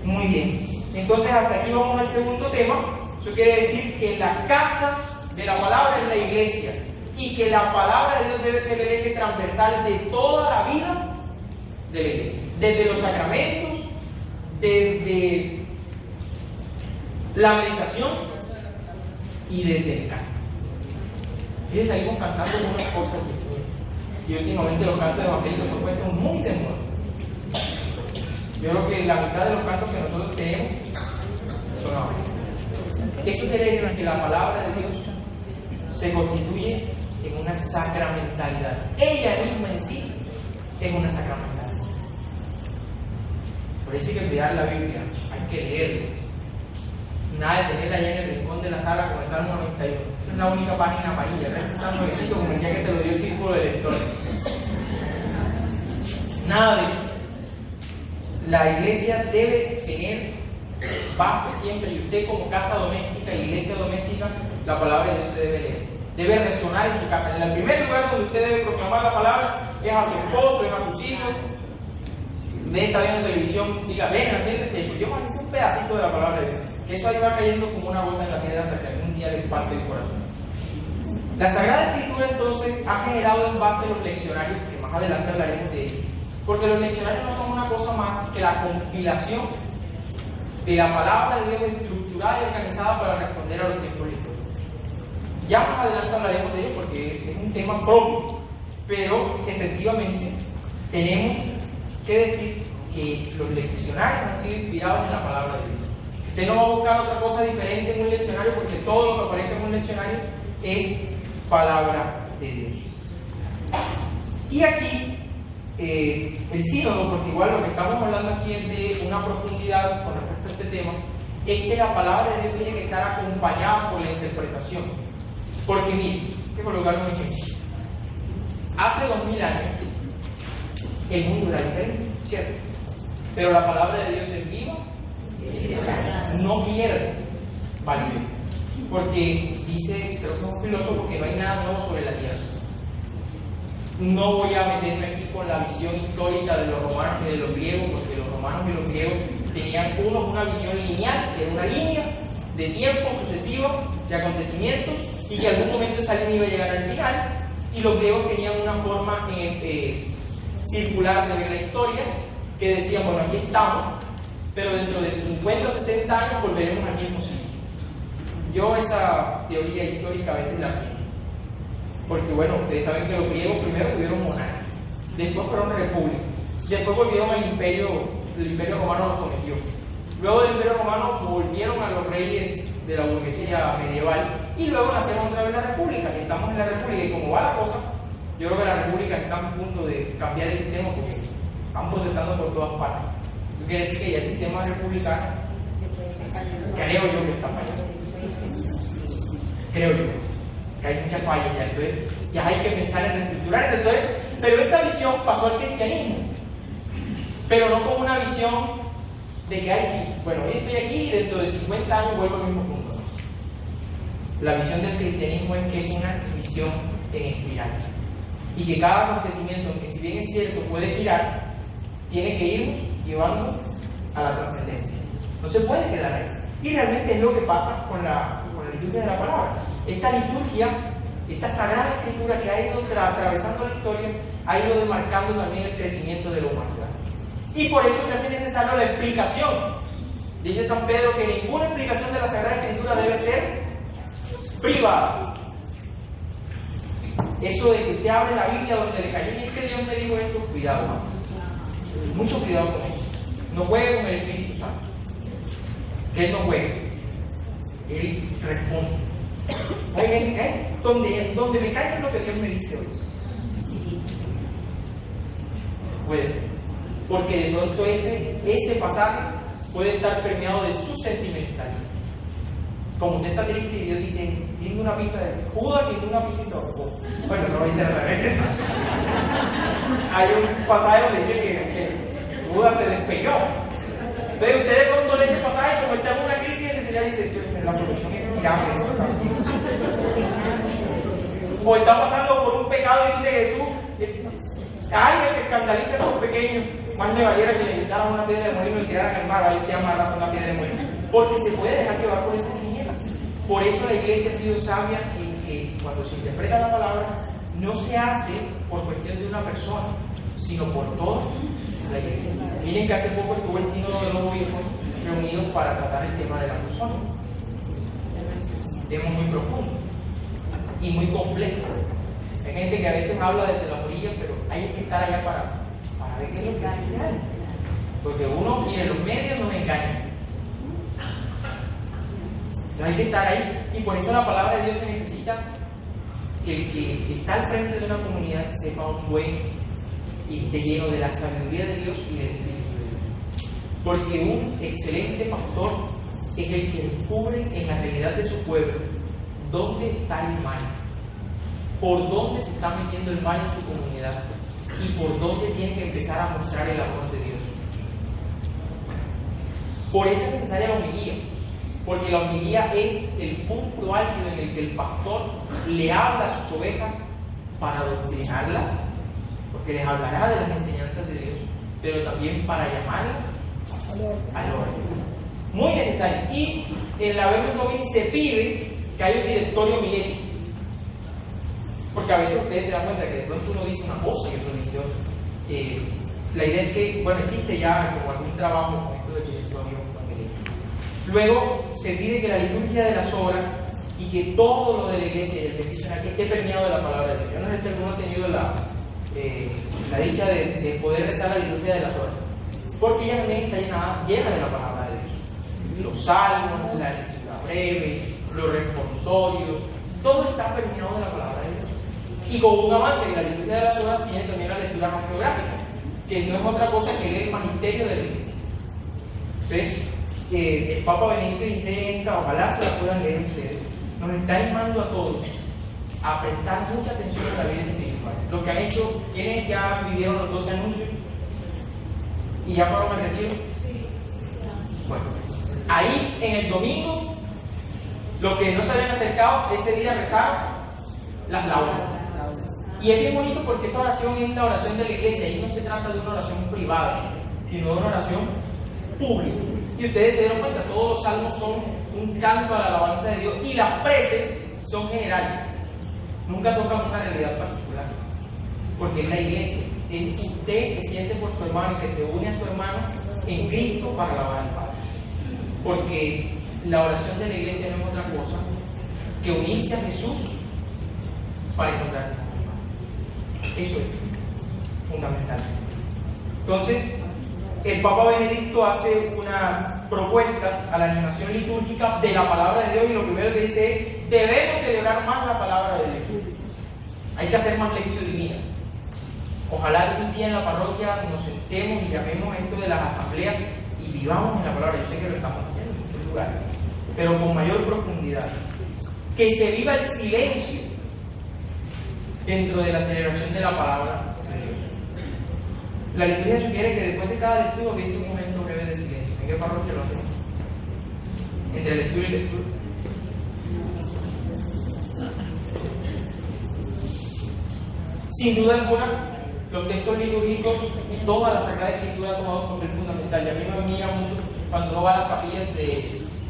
Muy bien. Entonces hasta aquí vamos al segundo tema. Eso quiere decir que la casa de la palabra es la Iglesia y que la palabra de Dios debe ser el eje transversal de toda la vida de la Iglesia. Desde los sacramentos, desde la meditación y desde el canto. Y salimos cantando unas cosas y últimamente los cantos evangélicos se han puesto muy de moda. Yo creo que la mitad de los cantos que nosotros tenemos son evangélicos. Eso quiere decir que la palabra de Dios se constituye en una sacramentalidad. Ella misma en sí es una sacramentalidad. Por eso hay que cuidar la Biblia, hay que leerla. Nada de tenerla allá en el rincón de la sala con el Salmo 91. Esa es la única página amarilla, ¿no? Está tan nuevecito como el día que se lo dio el círculo de lectores. Nada de eso. La iglesia debe tener base siempre, y usted como casa doméstica, iglesia doméstica, la palabra de Dios se debe leer. Debe resonar en su casa. En el primer lugar donde usted debe proclamar la palabra es a tu esposo, es a tus hijos. Usted está viendo televisión, diga, ven, siéntese, escuchemos así un pedacito de la palabra de Dios. Que eso ahí va cayendo como una gota en la piedra hasta que algún día le parte el corazón. La Sagrada Escritura entonces ha generado en base los leccionarios, que más adelante hablaremos de ellos, porque los leccionarios no son una cosa más que la compilación de la palabra de Dios estructurada y organizada para responder a los tiempos históricos. Ya más adelante hablaremos de ello porque es un tema propio pero efectivamente tenemos que decir que los leccionarios han sido inspirados en la palabra de Dios. Usted no va a buscar otra cosa diferente en un leccionario, porque todo lo que aparezca en un leccionario es palabra de Dios. Y aquí el sínodo, porque igual lo que estamos hablando aquí es de una profundidad con respecto a este tema, es que la palabra de Dios tiene que estar acompañada por la interpretación. Porque mire, hay que colocar un ejemplo. Hace 2000 años el mundo era diferente, ¿cierto? Pero la palabra de Dios es viva, no pierde validez. Porque dice, creo que es un filósofo, que no hay nada nuevo sobre la tierra. No voy a meterme aquí con la visión histórica de los romanos y de los griegos, porque los romanos y los griegos tenían una visión lineal, que era una línea de tiempo sucesivo, de acontecimientos, y que en algún momento esa línea iba a llegar al final, y los griegos tenían una forma circular de ver la historia, que decían, bueno, aquí estamos, pero dentro de 50 o 60 años volveremos al mismo sitio. Yo esa teoría histórica a veces la pienso. Porque bueno, ustedes saben que los griegos primero tuvieron monarquía, después fueron república, después volvieron al imperio, el imperio romano los sometió. Luego del imperio romano volvieron a los reyes de la burguesía medieval y luego nacieron otra vez la república. Y estamos en la república y como va la cosa, yo creo que la república está a punto de cambiar el sistema porque están protestando por todas partes. Eso quiere decir que ya el sistema republicano, creo yo que está fallando. Creo yo. Que hay muchas fallas ya, entonces ya hay que pensar en reestructurar, entonces, pero esa visión pasó al cristianismo, pero no como una visión de que, ay, sí, bueno, hoy estoy aquí y dentro de 50 años vuelvo al mismo punto. La visión del cristianismo es que es una visión en espiral, y que cada acontecimiento, aunque si bien es cierto puede girar, tiene que ir llevando a la trascendencia, no se puede quedar ahí, y realmente es lo que pasa con la liturgia de la palabra. Esta liturgia, esta sagrada escritura que ha ido atravesando la historia, ha ido demarcando también el crecimiento de la humanidad. Y por eso se hace necesaria la explicación. Dice San Pedro que ninguna explicación de la sagrada escritura debe ser privada. Eso de que usted abre la Biblia donde le cayó y es que Dios me dijo esto, cuidado, ¿no? Mucho cuidado con eso. No juegue con el Espíritu Santo. Él no juega. Él responde. Donde me caiga lo que Dios me dice hoy. Puede ser. Porque de pronto ese pasaje puede estar permeado de su sentimentalismo. Como usted está triste y Dios dice, viendo una pista de Judas, viendo una pista y se ahorcó. Bueno, no voy a decir al revés. Hay un pasaje donde dice que Judas se despelló. Entonces usted de pronto lee ese pasaje, como está en una crisis existencial, dice, la solución es tirarme, ¿no? O está pasando por un pecado y dice Jesús, ay, el que escandalice a los pequeños, más le valiera que le quitaran una piedra de molino y tiraran al mar, ahí te amarras una piedra de molino. Porque se puede dejar llevar por esas tinieblas. Por eso la iglesia ha sido sabia en que cuando se interpreta la palabra, no se hace por cuestión de una persona, sino por toda la iglesia. Miren que hace poco estuvo el sínodo de los obispos reunidos para tratar el tema de la persona. Un tema muy profundo y muy complejo. Hay gente que a veces habla desde las orillas, pero hay que estar allá para ver qué es lo que hay. Porque uno, mire, los medios nos engañan. Hay que estar ahí, y por eso la palabra de Dios se necesita que el que está al frente de una comunidad sepa un buen y esté lleno de la sabiduría de Dios y del Espíritu de Dios. Porque un excelente pastor es el que descubre en la realidad de su pueblo dónde está el mal, por dónde se está metiendo el mal en su comunidad y por dónde tiene que empezar a mostrar el amor de Dios. Por eso es necesaria la homilía, porque la homilía es el punto álgido en el que el pastor le habla a sus ovejas para doctrinarlas, porque les hablará de las enseñanzas de Dios, pero también para llamarlas al orden. Muy necesario. Y en la Verbum Domini se pide que haya un directorio homilético, porque a veces ustedes se dan cuenta que de pronto uno dice una cosa y otro dice otra. La idea es que, bueno, existe ya como algún trabajo con esto del directorio homilético. Luego se pide que la liturgia de las obras y que todo lo de la iglesia y el peticionario esté permeado de la palabra de Dios. Yo no sé si alguno ha tenido la dicha de poder rezar la liturgia de las horas, porque ella también está llena de la palabra de Dios. Los salmos, la lectura breve, los responsorios, todo está permeado de la palabra de Dios. Y con un avance en la liturgia de las horas tiene también la lectura geográfica, que no es otra cosa que el magisterio de la iglesia. Entonces, el Papa Benedicto XVI, ojalá se la puedan leer ustedes, nos está animando a todos a prestar mucha atención a la vida espiritual. Lo que han hecho, quienes ya vivieron los 12 anuncios y ya fueron al retiro. Bueno, ahí en el domingo, los que no se habían acercado ese día rezaron las laudes. Y es bien bonito porque esa oración es la oración de la iglesia, y no se trata de una oración privada, sino de una oración pública. Y ustedes se dieron cuenta, todos los salmos son un canto a la alabanza de Dios y las preces son generales. Nunca tocan una realidad particular, porque es la iglesia, es usted que siente por su hermano y que se une a su hermano en Cristo para alabar al Padre. Porque la oración de la iglesia no es otra cosa que unirse a Jesús para encontrarse con el Padre. Eso es fundamental. Entonces, el Papa Benedicto hace unas propuestas a la animación litúrgica de la palabra de Dios, y lo primero que dice es: debemos celebrar más la palabra de Dios. Hay que hacer más lección divina. Ojalá algún día en la parroquia nos sentemos y llamemos esto de las asambleas y vivamos en la palabra. Yo sé que lo estamos haciendo en muchos lugares, pero con mayor profundidad. Que se viva el silencio dentro de la celebración de la palabra de Dios. La liturgia sugiere que después de cada lectura hubiese un momento breve de silencio. ¿En qué parroquia lo hacemos? Entre lectura y lectura. Sin duda alguna, los textos litúrgicos y toda la Sagrada Escritura tomados como el fundamental. Y a mí me admira mucho cuando uno va a las capillas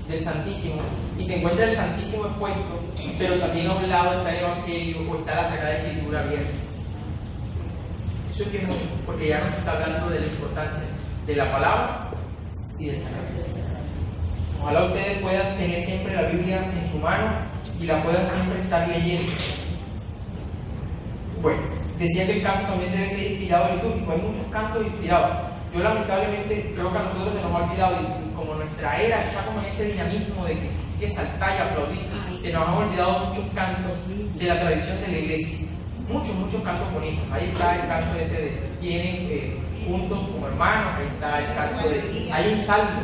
del Santísimo y se encuentra el Santísimo expuesto, pero también a un lado está el Evangelio o está la Sagrada Escritura abierta. Eso es bien bonito, porque ya nos está hablando de la importancia de la palabra y del sacramento. Ojalá ustedes puedan tener siempre la Biblia en su mano y la puedan siempre estar leyendo. Bueno, decía que el canto también debe ser inspirado litúrgico. Hay muchos cantos inspirados. Yo lamentablemente creo que a nosotros se nos ha olvidado, y como nuestra era está como en ese dinamismo de que saltar y aplaudir, se nos han olvidado muchos cantos de la tradición de la iglesia. Muchos cantos bonitos. Ahí está el canto ese de vienen juntos como hermanos. Ahí está el canto de... Hay un salmo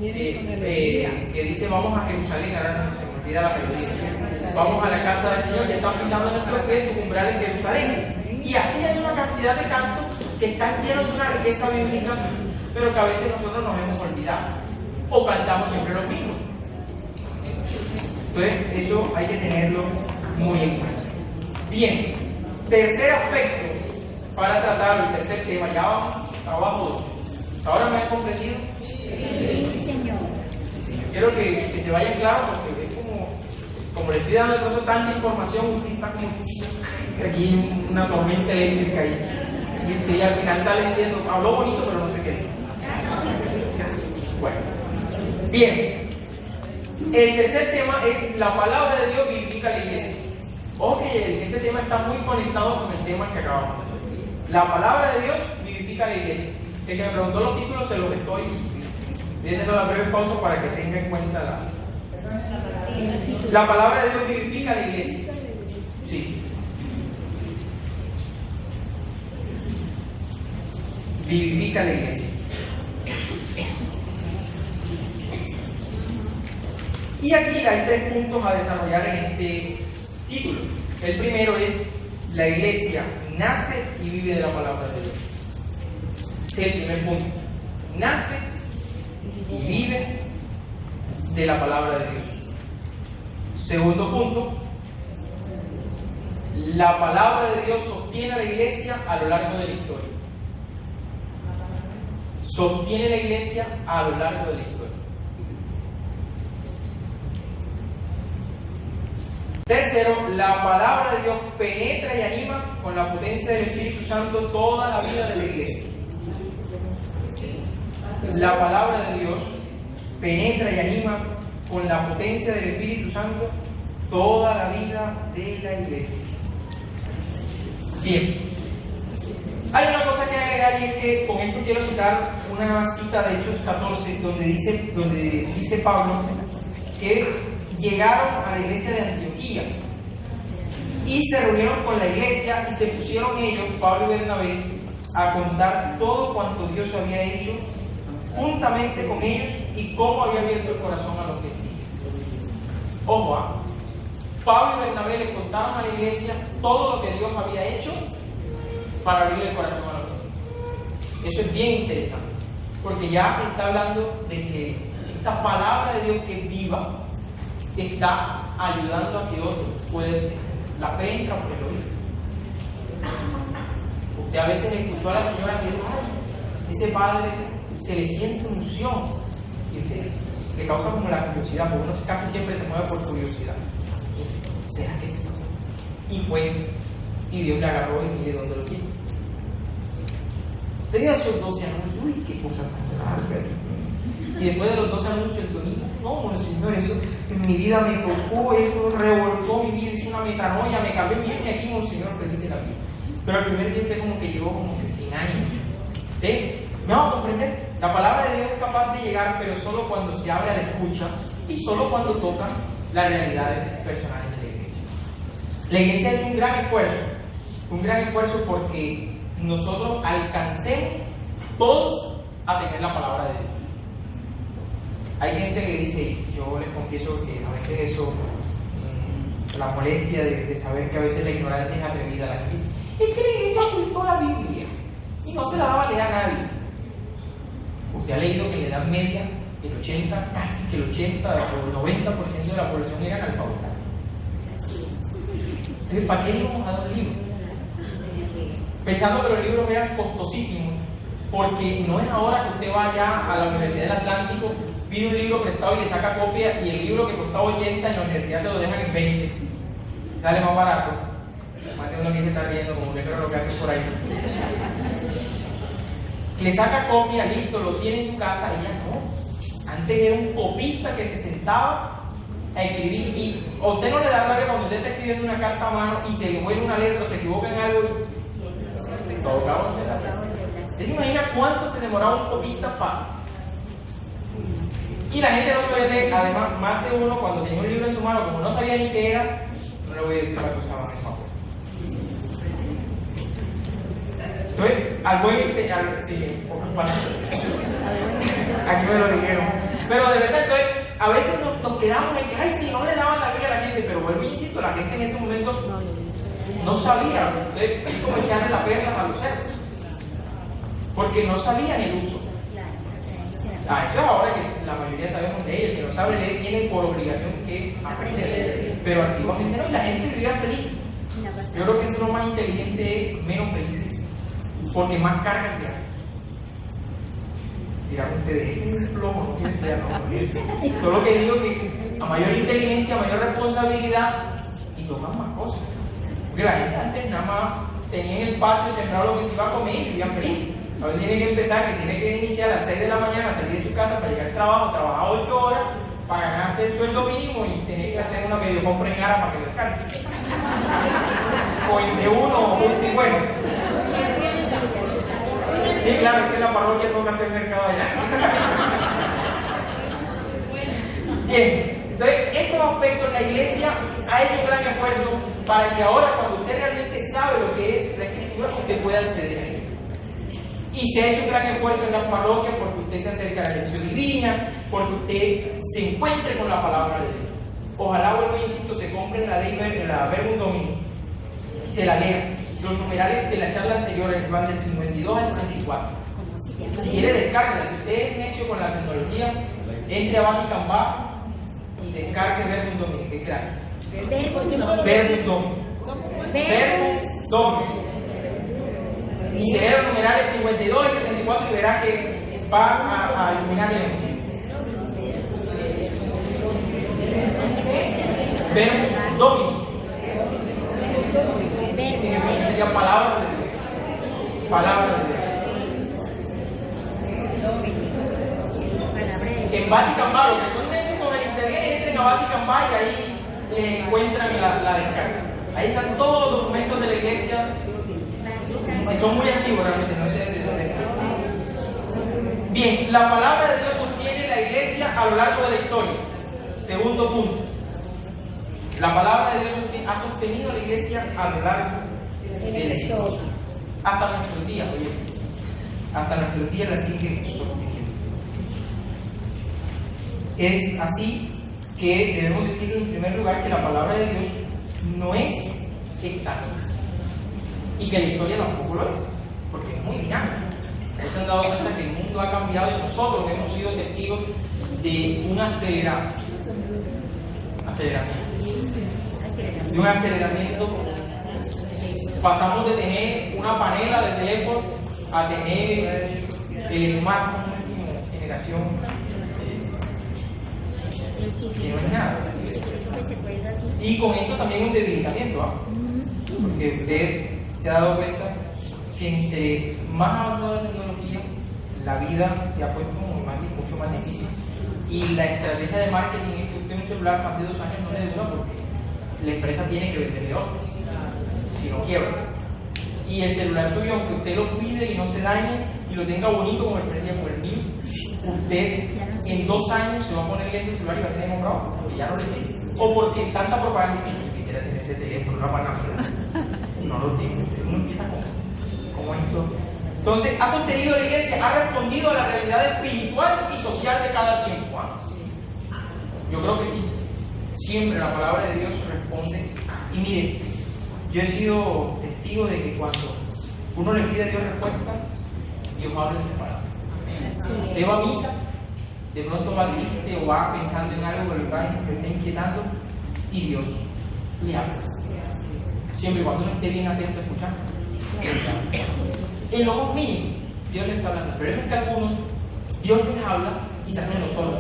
que dice: vamos a Jerusalén. Ahora no se me olvida la melodía. Vamos a la casa del Señor, ya están pisando nuestros pies, tu umbral en Jerusalén. Y así hay una cantidad de cantos que están llenos de una riqueza bíblica, pero que a veces nosotros nos hemos olvidado. O cantamos siempre los mismos. Entonces, eso hay que tenerlo muy en cuenta. Bien. Tercer aspecto para tratar, el tercer tema, ya vamos abajo 2. ¿Ahora me han comprendido? Sí, señor. Sí, señor. Quiero que se vayan claros, porque es como le estoy dando de pronto tanta información, usted está como aquí una tormenta eléctrica y al final sale diciendo: habló bonito, pero no sé qué. Bueno, bien. El tercer tema es: la palabra de Dios vivifica la iglesia. Ojo que este tema está muy conectado con el tema que acabamos de ver. La palabra de Dios vivifica la iglesia. El que me preguntó los títulos se los estoy haciendo la breve pausa para que tenga en cuenta la palabra de Dios vivifica la iglesia. Sí. Vivifica la iglesia. Y aquí hay 3 puntos a desarrollar en este título. El primero es: la iglesia nace y vive de la palabra de Dios. Ese es el primer punto. Nace y vive de la palabra de Dios. Segundo punto: la palabra de Dios sostiene a la iglesia a lo largo de la historia. Sostiene la iglesia a lo largo de la historia. Tercero, la palabra de Dios penetra y anima con la potencia del Espíritu Santo toda la vida de la iglesia. La palabra de Dios penetra y anima con la potencia del Espíritu Santo toda la vida de la iglesia. Bien, Hay una cosa que agregar y es que con esto quiero citar una cita de Hechos 14 donde dice Pablo que llegaron a la iglesia de Antioquía y se reunieron con la iglesia y se pusieron ellos, Pablo y Bernabé, a contar todo cuanto Dios había hecho juntamente con ellos y cómo había abierto el corazón a los gentiles. Ojo, Pablo y Bernabé le contaron a la iglesia todo lo que Dios había hecho para abrirle el corazón a los gentiles. Eso es bien interesante, porque ya está hablando de que esta palabra de Dios que es viva está ayudando a que otros puedan entender. La fe entra por el oído. Usted a veces escuchó a la señora que dijo, ay, ese padre se le siente unción. Y usted le causa como la curiosidad, porque uno casi siempre se mueve por curiosidad. Y dice, ¿será que sí? Y fue, y Dios le agarró y mire dónde lo quiere. Usted dio esos 12 anuncios, uy, qué cosa tan rara. Y después de los 12 anuncios, el domingo, no, Monseñor, eso en mi vida me tocó, esto revolcó mi vida, hizo una metanoia, me cambió bien y aquí, Monseñor, perdiste la vida. Pero el primer día usted como que llegó como que sin ánimo. ¿Me vamos a comprender? La palabra de Dios es capaz de llegar, pero solo cuando se abre a la escucha y solo cuando toca las realidades personales de la iglesia. La iglesia ha hecho un gran esfuerzo porque nosotros alcancemos todos a tener la palabra de Dios. Hay gente que dice, yo les confieso que a veces eso, la molestia de saber que a veces la ignorancia es atrevida a la gente. Es que la iglesia ocultó la Biblia y no se la daba a leer a nadie. Usted ha leído que en la Edad Media, el 80, casi que el 80 o el 90% de la población era analfabeta. Entonces, ¿para qué íbamos a dar un libro? Pensando que los libros eran costosísimos, porque no es ahora que usted vaya a la Universidad del Atlántico, pide un libro prestado y le saca copia, y el libro que costaba 80 en la universidad se lo dejan en 20. Sale más barato. Más de uno que se está riendo, como que creo lo que hace por ahí. Le saca copia, listo, lo tiene en su casa, y ya no. Antes era un copista que se sentaba a escribir, y a usted no le da rabia cuando usted está escribiendo una carta a mano y se le vuelve una letra o se equivoca en algo y todo cabrón de la hacer. ¿Usted se imagina cuánto se demoraba un copista para? Y la gente no sabía leer, además, más de uno cuando tenía un libro en su mano, como no sabía ni qué era, no le voy a decir para que usaban el papel. Entonces, al buen sí, aquí me lo dijeron. Pero de verdad, entonces, a veces nos quedamos en que, ay, sí, no le daban la Biblia a la gente, pero vuelvo y insisto, la gente en ese momento no sabía. Entonces, es como echarle la perla a los cerdos, porque no sabían el uso. Eso es ahora que la mayoría sabemos leer, el que no sabe leer tiene por obligación que aprender. Pero antiguamente no, y la gente vivía feliz. Yo creo que es lo más inteligente, menos felices, porque más carga se hace. Dirán ustedes, es un plomo, no quiero estudiar, no. Solo que digo que a mayor inteligencia, mayor responsabilidad, y toman más cosas. Porque la gente antes nada más tenía en el patio sembrado lo que se iba a comer y vivían felices. Ahora tiene que empezar, que tiene que iniciar a las 6 de la mañana, salir de su casa para llegar al trabajo, trabajar 8 horas, para ganarse el sueldo mínimo y tener que hacer una videocompra en Ara para que descanse. O entre uno o un y bueno. Sí, claro, es que en la parroquia tengo que hacer mercado allá. Bien, entonces estos aspectos la iglesia ha hecho un gran esfuerzo para que ahora, cuando usted realmente sabe lo que es la escritura, usted pueda acceder a ella. Y se ha hecho un gran esfuerzo en las parroquias porque usted se acerca a la lección divina, porque usted se encuentre con la palabra de Dios. Ojalá, vuelvo e insisto, se compren la ley de la Verbum Domini y se la lean. Los numerales de la charla anterior van del 52 al 64. Si quiere, descárguela. Si usted es necio con la tecnología, entre a Vatican Bar y descargue Verbum Domini, que es gratis. Verbum Domini. Verbum Domini. Y se lee los numerales 52 y 74 y verá que va a iluminar el mundo. Verbum Domini. Sería palabra de Dios. Palabra de Dios. En Vatican Bar, recuerden eso con el internet, entren a Vatican Bar y ahí encuentran la descarga. Ahí están todos los documentos de la iglesia que son muy antiguos realmente, no sé de dónde es. Bien, la palabra de Dios sostiene la iglesia a lo largo de la historia. Segundo punto. La palabra de Dios ha sostenido a la iglesia a lo largo de la historia. Hasta nuestros días, oye. Hasta nuestros días la sigue sosteniendo. Es así que debemos decir en primer lugar que la palabra de Dios no es estática. Y que la historia tampoco lo es, porque es muy dinámica. Se han dado cuenta que el mundo ha cambiado y nosotros hemos sido testigos de un aceleramiento. De un aceleramiento. Pasamos de tener una panela de teléfono a tener el smartphone última generación. Que no es nada. Y con eso también un debilitamiento, ¿ah? Porque usted se ha dado cuenta que entre más avanzada la tecnología, la vida se ha puesto mucho más difícil. Y la estrategia de marketing es que usted un celular más de 2 años no le dura porque la empresa tiene que venderle otro, si no quiebra. Y el celular suyo, aunque usted lo cuide y no se dañe y lo tenga bonito como el mío, usted en 2 años se va a poner lento el celular y va a tener comprado porque ya no le sirve. O porque tanta propaganda dice, yo quisiera tener ese teléfono, no para Navidad. No lo tengo. Uno empieza como esto. Entonces, ha sostenido la iglesia, ha respondido a la realidad espiritual y social de cada tiempo. ¿Eh? Yo creo que sí. Siempre la palabra de Dios responde. Y mire, yo he sido testigo de que cuando uno le pide a Dios respuesta, Dios habla en su palabra. Usted va a misa, de pronto va triste o va pensando en algo que lo está inquietando, y Dios le habla. Siempre y cuando uno esté bien atento a escuchar. En lo más mínimo, Dios le está hablando. Pero es que algunos, Dios les habla y se hacen los solos.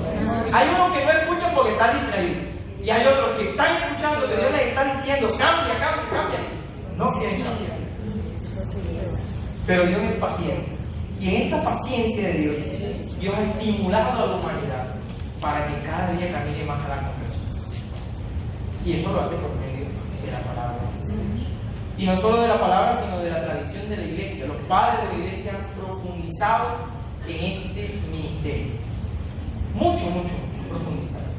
Hay unos que no escuchan porque están distraídos. Y hay otros que están escuchando que Dios les está diciendo, cambia, cambia, cambia. No quieren cambiar. Pero Dios es paciente. Y en esta paciencia de Dios, Dios ha estimulado a la humanidad para que cada día camine más a la conversión. Y eso lo hace por medio de la palabra de Dios. Y no solo de la palabra, sino de la tradición de la iglesia. Los padres de la iglesia han profundizado en este ministerio. Mucho profundizado.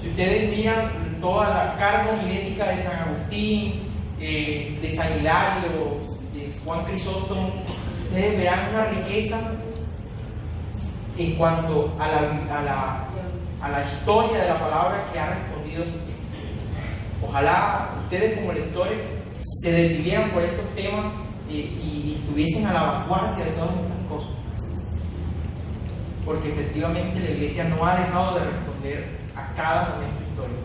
Si ustedes miran toda la carga homilética de San Agustín, de San Hilario, de Juan Crisóstomo, ustedes verán una riqueza en cuanto a la historia de la palabra que ha respondido a su tiempo. Ojalá ustedes como lectores se desvivieran por estos temas y estuviesen a la vanguardia de todas estas cosas. Porque efectivamente la iglesia no ha dejado de responder a cada momento histórico.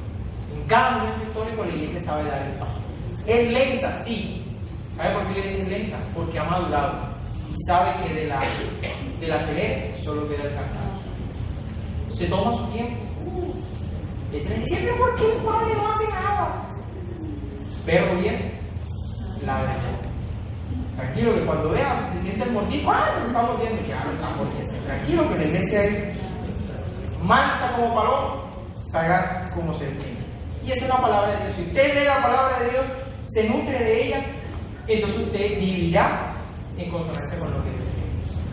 En cada momento histórico la iglesia sabe dar el paso. Es lenta, sí. ¿Sabe por qué la iglesia es lenta? Porque ha madurado y sabe que del acelere solo queda el cansancio. Se toma su tiempo. Ese le dice, ¿por qué el padre no hace nada? Perro bien, la derecha. Tranquilo, que cuando vea, se siente el mordisco, lo está mordiendo, ya lo está mordiendo. Tranquilo, que la iglesia es mansa como paloma, sagaz como serpiente. Y esa es la palabra de Dios. Si usted lee la palabra de Dios, se nutre de ella, entonces usted vivirá en consonancia con lo que Dios quiere.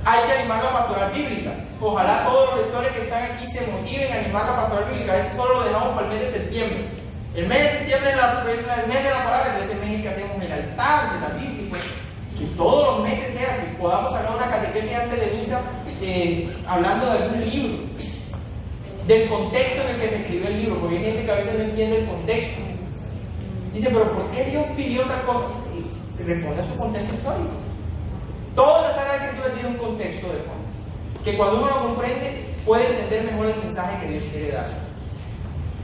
Hay que animar la pastoral bíblica. Ojalá todos los lectores que están aquí se motiven a animar la pastoral bíblica. A veces solo lo dejamos para el mes de septiembre. El mes de septiembre es el mes de la palabra, entonces el mes en que hacemos el altar de la Biblia. Pues, que todos los meses sea, que podamos sacar una catequesis antes de misa hablando de algún libro, del contexto en el que se escribió el libro, porque hay gente que a veces no entiende el contexto. Dice, pero ¿por qué Dios pidió tal cosa? Y responde a su contexto histórico. Toda la Sagrada Escritura tiene un contexto de fondo, que cuando uno lo comprende, puede entender mejor el mensaje que Dios quiere dar.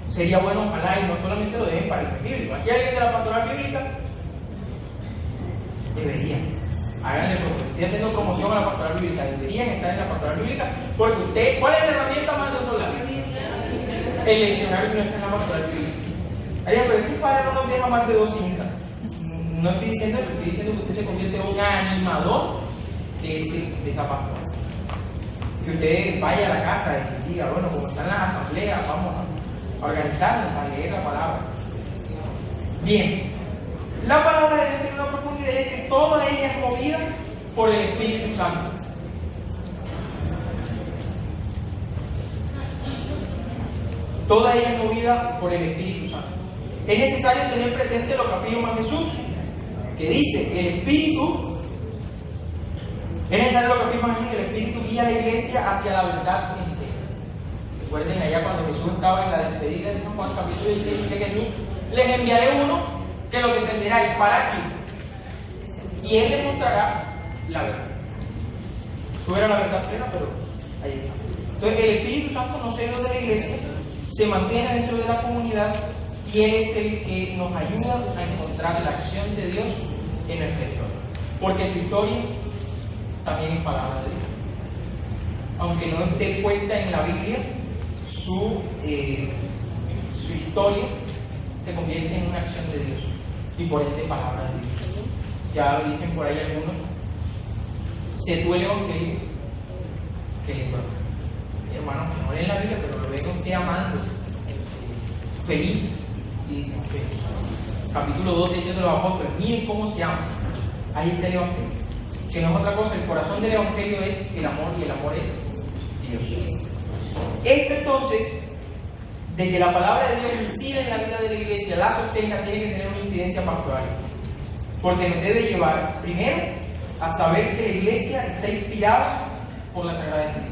Sería bueno, ojalá, y no solamente lo dejen para el bíblico. Aquí hay alguien de la pastoral bíblica, deberían. Háganle promoción. Estoy haciendo promoción a la pastoral bíblica. Deberían estar en la pastoral bíblica, porque usted, ¿cuál es la herramienta más de otro lado? El leccionario no está en la pastoral bíblica. Pero es que el padre no nos deja más de 2 cintas. No estoy diciendo eso, estoy diciendo que usted se convierte en un animador de esa pastoral. Que usted vaya a la casa y diga, bueno, como están las asambleas, vamos a organizarnos para leer la palabra. Bien, la palabra de Dios tiene una profundidad que toda ella es movida por el Espíritu Santo. Toda ella es movida por el Espíritu Santo. Es necesario tener presente lo que afirma Jesús, que dice, el Espíritu, es necesario lo que afirma Jesús, que el Espíritu guía a la iglesia hacia la verdad entera. Recuerden allá cuando Jesús estaba en la despedida de Juan capítulo 16, dice que en mí les enviaré uno que lo defenderá, el Paráclito, y él les mostrará la verdad. Eso era la verdad plena, pero ahí está. Entonces el Espíritu Santo no se va de la iglesia, se mantiene dentro de la comunidad y Él es el que nos ayuda a encontrar la acción de Dios en nuestra historia. Porque su historia también es palabra de Dios. Aunque no esté puesta en la Biblia, su historia se convierte en una acción de Dios y por ende palabra de Dios. Ya lo dicen por ahí algunos, sé tú el Evangelio que le toca. Hermanos que no leen la Biblia, pero lo ven usted amando, feliz, y dicen, ok, capítulo 2 de Hechos de los Apóstoles, miren cómo se llama, ahí está el Evangelio, que no es otra cosa, el corazón del Evangelio es el amor, y el amor es Dios. Esto entonces, de que la palabra de Dios incida en la vida de la iglesia, la sostenga, tiene que tener una incidencia pastoral, porque nos debe llevar, primero, a saber que la iglesia está inspirada por la Sagrada Escritura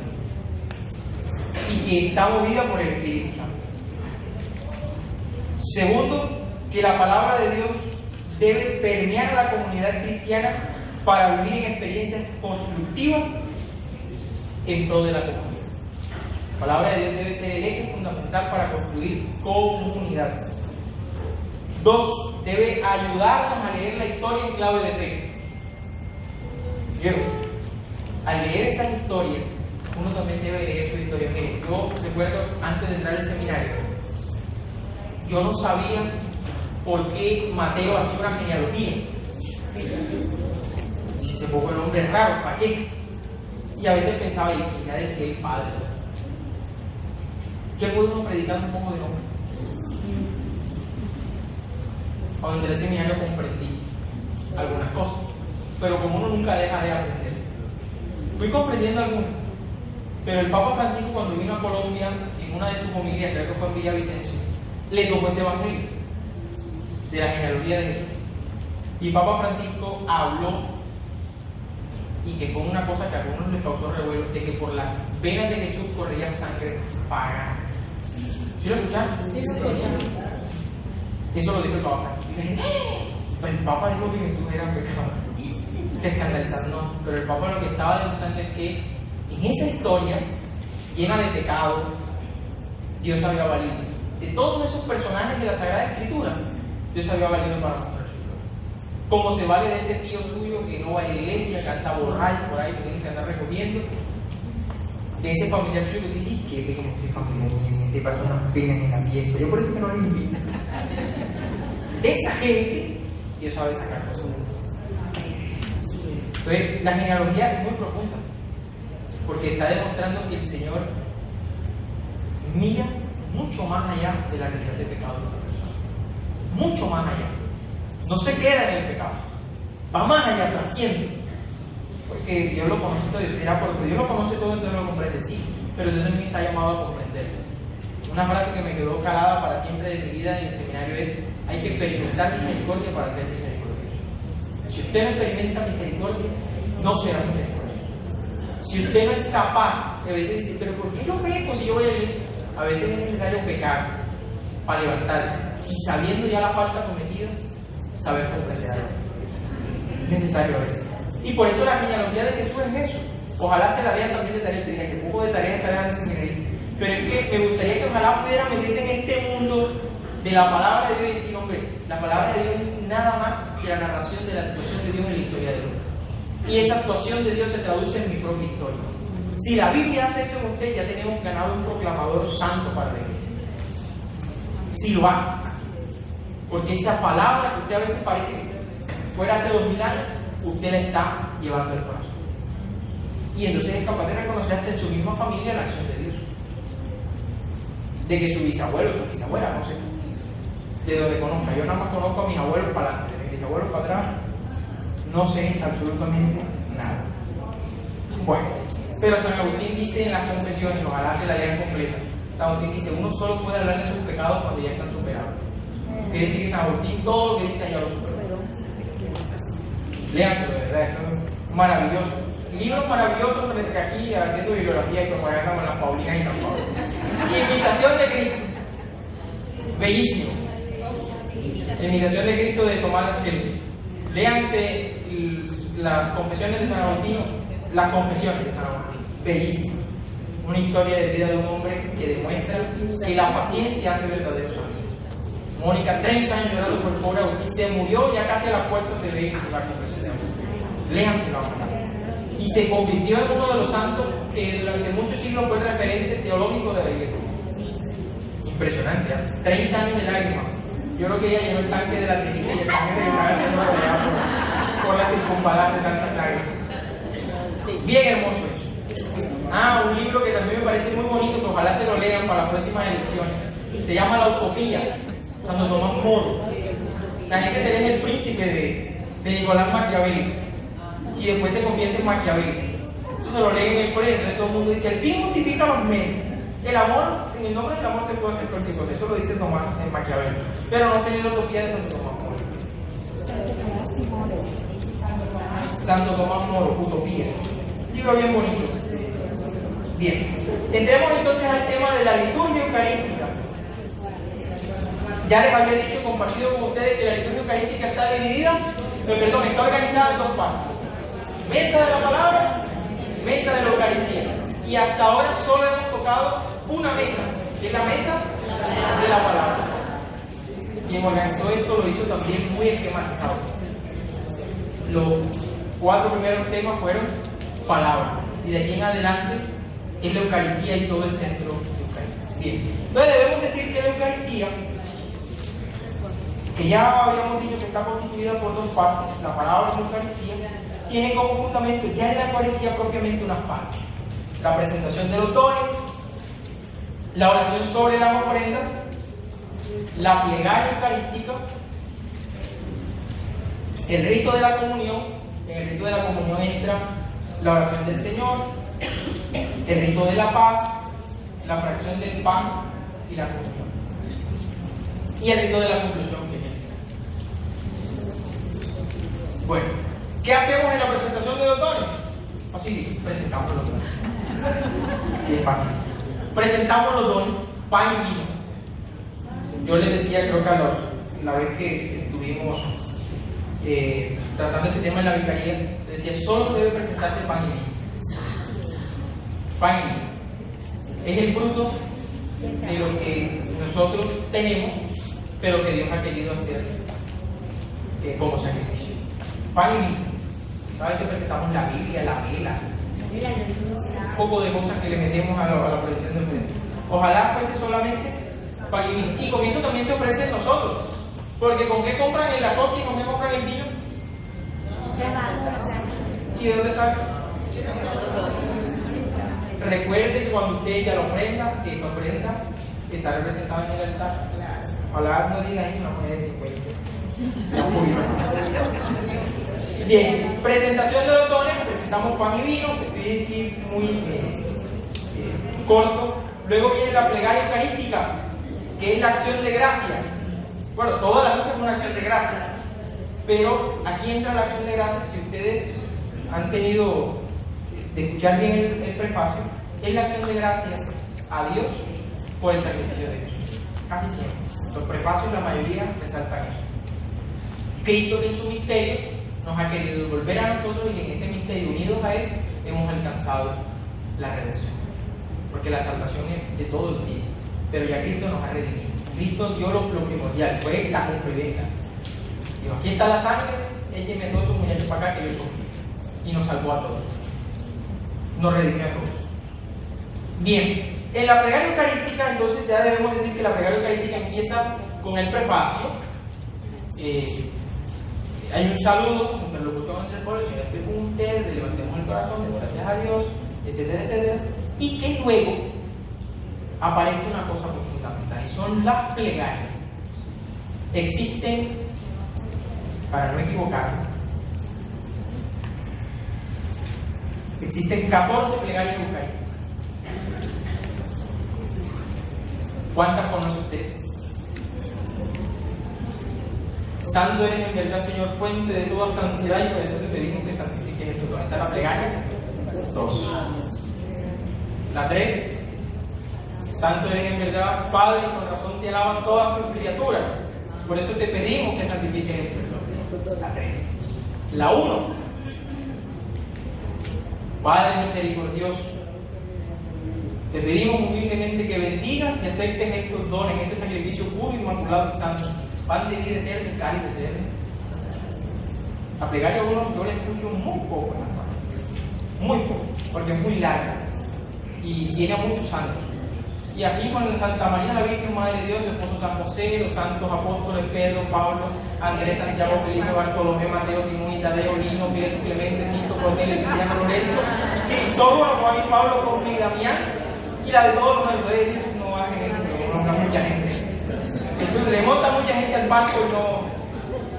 y que está movida por el Espíritu Santo. Segundo, que la palabra de Dios debe permear a la comunidad cristiana para vivir en experiencias constructivas en pro de la comunidad. La palabra de Dios debe ser el eje fundamental para construir comunidad. Dos, debe ayudarnos a leer la historia en clave de fe. Vieron, al leer esas historias, uno también debe leer su historia. Mire, yo recuerdo antes de entrar al seminario, yo no sabía por qué Mateo hacía una genealogía. Si se pongo el nombre raro, ¿para qué? Y a veces pensaba, y ya decía el padre. ¿Qué puede uno predicar un poco de nombre? Cuando entré al seminario comprendí algunas cosas, pero como uno nunca deja de aprender, fui comprendiendo algunas. Pero el Papa Francisco, cuando vino a Colombia, en una de sus homilías, creo que fue en Villavicencio, le tocó ese evangelio de la genealogía de Jesús. Y Papa Francisco habló, y que fue una cosa que a algunos les causó revuelo, de que por las venas de Jesús corría sangre pagana. ¿Sí lo escucharon? Sí, lo escucharon. Eso lo dijo el Papa Francisco. Y dije, el Papa dijo que Jesús era pecado. Se escandalizaron, no. Pero el Papa lo que estaba demostrando es que en esa historia llena de pecado, Dios había valido. De todos esos personajes de la Sagrada Escritura, Dios había valido para mostrar su gloria. Como se vale de ese tío suyo que no va a la iglesia, que anda borracho por ahí, que tiene que andar recogiendo. De ese familiar suyo que te dice, qué pena ese familiar, se pasa unas penas en la fiesta. Yo por eso que no lo invito. De esa gente, Dios sabe sacar cosas. Entonces, la genealogía es muy profunda, porque está demostrando que el Señor mira mucho más allá de la realidad de pecado de una persona. Mucho más allá. No se queda en el pecado. Va más allá, trasciende. Porque Dios lo conoce todo. Usted dirá, porque Dios lo conoce todo, entonces lo comprende. Sí, pero Dios también está llamado a comprenderlo. Una frase que me quedó calada para siempre de mi vida en el seminario es: hay que experimentar misericordia para ser misericordioso. Si usted no experimenta misericordia, no será misericordioso. Si usted no es capaz, a veces dice, pero ¿por qué no peco si yo voy a la iglesia? A veces es necesario pecar para levantarse, y sabiendo ya la falta cometida, saber comprender a Dios. Es necesario a veces. Y por eso la genealogía de Jesús es eso. Ojalá se la lean también de tarea. Te diría que poco de tareas está dejando en seminarista. Pero es que me gustaría que ojalá pudiera meterse en este mundo de la palabra de Dios y decir, hombre, la palabra de Dios es nada más que la narración de la actuación de Dios en la historia de Dios. Y esa actuación de Dios se traduce en mi propia historia. Si la Biblia hace eso en usted, ya tenemos ganado un proclamador santo para la iglesia. Si lo hace así. Porque esa palabra que usted a veces parece que fuera hace 2000 años, usted la está llevando al corazón. Y entonces es capaz de reconocer hasta en su misma familia la acción de Dios. De que su bisabuelo, su bisabuela, no sé, de donde conozca. Yo nada más conozco a mis abuelos para adelante, de mis bisabuelos para atrás, no sé absolutamente nada. Bueno, pero San Agustín dice en las confesiones, ojalá se la lean completa, San Agustín dice, uno solo puede hablar de sus pecados cuando ya están superados. Quiere decir que San Agustín todo lo que dice allá lo superó. Léanselo, de verdad, eso es maravilloso. Libros maravillosos que aquí haciendo bibliografía y propaganda con las Paulinas y San Pablo. Imitación de Cristo. Bellísimo. Imitación de Cristo de Tomás Helm. Léanse las confesiones de San Agustín, las confesiones de San Agustín. Bellísimo. Una historia de vida de un hombre que demuestra que la paciencia hace verdaderos amigos. Mónica, 30 años llorando por el pobre Agustín, se murió ya casi a las puertas de ver la confesión de Agustín. Léanselo ahora. Y se convirtió en uno de los santos que durante muchos siglos fue el referente teológico de la iglesia. Impresionante, ¿eh? 30 años de lágrimas. Yo creo que ella llenó el tanque de la tristeza y el tanque de la gracia por la circunvalar de tantas lágrimas. Bien hermoso eso. Un libro que también me parece muy bonito, que ojalá se lo lean para las próximas elecciones. Se llama La Utopía, Santo Tomás Moro. La gente se lee El Príncipe de Nicolás Maquiavelo y después se convierte en Maquiavelo. Eso se lo leen en el colegio, entonces todo el mundo dice: el fin justifica los medios. El amor, en el nombre del amor se puede hacer cualquier cosa. Eso lo dice Tomás en Maquiavelo. Pero no se lee La Utopía de Santo Tomás Moro. Santo Tomás Moro, Utopía. Libro bien bonito. Bien. Entremos entonces al tema de la liturgia eucarística. Ya les había dicho, compartido con ustedes, que la liturgia eucarística está dividida, está organizada en dos partes: mesa de la palabra, mesa de la Eucaristía. Y hasta ahora solo hemos tocado una mesa, que es la mesa de la palabra. Quien organizó esto lo hizo también muy esquematizado. Los 4 primeros temas fueron palabra, y de aquí en adelante es la Eucaristía y todo el centro eucarístico. Bien, entonces debemos decir que la Eucaristía, que ya habíamos dicho que está constituida por 2 partes, la palabra y la Eucaristía, tiene como fundamento ya en la Eucaristía propiamente unas partes: la presentación de los dones, la oración sobre las ofrendas, la plegaria eucarística, el rito de la comunión. En el rito de la comunión entra la oración del Señor, el rito de la paz, la fracción del pan y la comunión, y el rito de la conclusión que viene. Bueno, ¿qué hacemos en la presentación de los dones? Así, presentamos los dones. Qué fácil. Presentamos los dones, pan y vino. Yo les decía, creo que la vez que estuvimos tratando ese tema en la vicaría, les decía, solo debe presentarse pan y vino. Pan y vino. Es el fruto de lo que nosotros tenemos, pero que Dios ha querido hacer como sacrificio. Pan y vino. A veces presentamos la Biblia, la vela, un poco de cosas que le metemos a la presentación de ofrenda. Ojalá fuese solamente pan y vino. Y con eso también se ofrecen nosotros. Porque ¿con qué compran el azote y con qué compran el vino? ¿Y de dónde sacan? Recuerde que cuando usted echa la ofrenda, esa ofrenda está representada en el altar. Ojalá no diga ahí una moneda de 50. Sea un poquito. Bien, presentación de los dones, presentamos pan y vino, estoy aquí muy corto. Luego viene la plegaria eucarística, que es la acción de gracias. Bueno, toda la misa es una acción de gracias, pero aquí entra la acción de gracias. Si ustedes han tenido de escuchar bien el prefacio, es la acción de gracias a Dios por el sacrificio de Jesús. Casi siempre. Los prefacios, la mayoría, resaltan eso. Cristo, que en su misterio nos ha querido devolver a nosotros, y en ese misterio, unidos a Él, hemos alcanzado la redención. Porque la salvación es de todos los días, pero ya Cristo nos ha redimido. Cristo dio lo primordial, fue la compra y venta. Dijo: aquí está la sangre, échenme todos esos muñecos para acá que yo soy. Y nos salvó a todos. Nos redimió a todos. Bien, en la plegaria eucarística, entonces ya debemos decir que la plegaria eucarística empieza con el prefacio. Hay un saludo, una interlocución entre el pueblo: Señor, estoy con ustedes, levantemos el corazón, de gracias a Dios, etcétera, etcétera. Y que luego aparece una cosa muy fundamental, y son las plegarias. Existen, para no equivocarme, Existen 14 plegarias eucarísticas. ¿Cuántas conoce usted? Santo eres en verdad, Señor, fuente de toda santidad, y por eso te pedimos que santifiques esto. ¿Esa es la plegaria? 2. La 3. Santo eres en verdad, Padre, y con razón te alaban todas tus criaturas. Por eso te pedimos que santifiques esto. La 3. La 1. Padre misericordioso, te pedimos humildemente que bendigas y aceptes estos dones, este sacrificio puro, inmaculado y santo, pan de vida eterna y cáliz eterno. La plegaria 1 yo la escucho muy poco en la familia, muy poco, porque es muy larga y tiene a muchos santos. Y así con Santa María la Virgen, Madre de Dios, el esposo San José, los santos apóstoles Pedro, Pablo, Andrés, Santiago, Felipe, Bartolomé, Mateo, Simón y Tadeo, Lino, Pietro, Clemente, Cinto, Cornelio, Santiago, Lorenzo, Crisógono, Juan y Pablo, Cosme y Damián, y la de todos los santos de Dios no hacen eso, pero conozcan mucha gente. Jesús le monta mucha gente al barco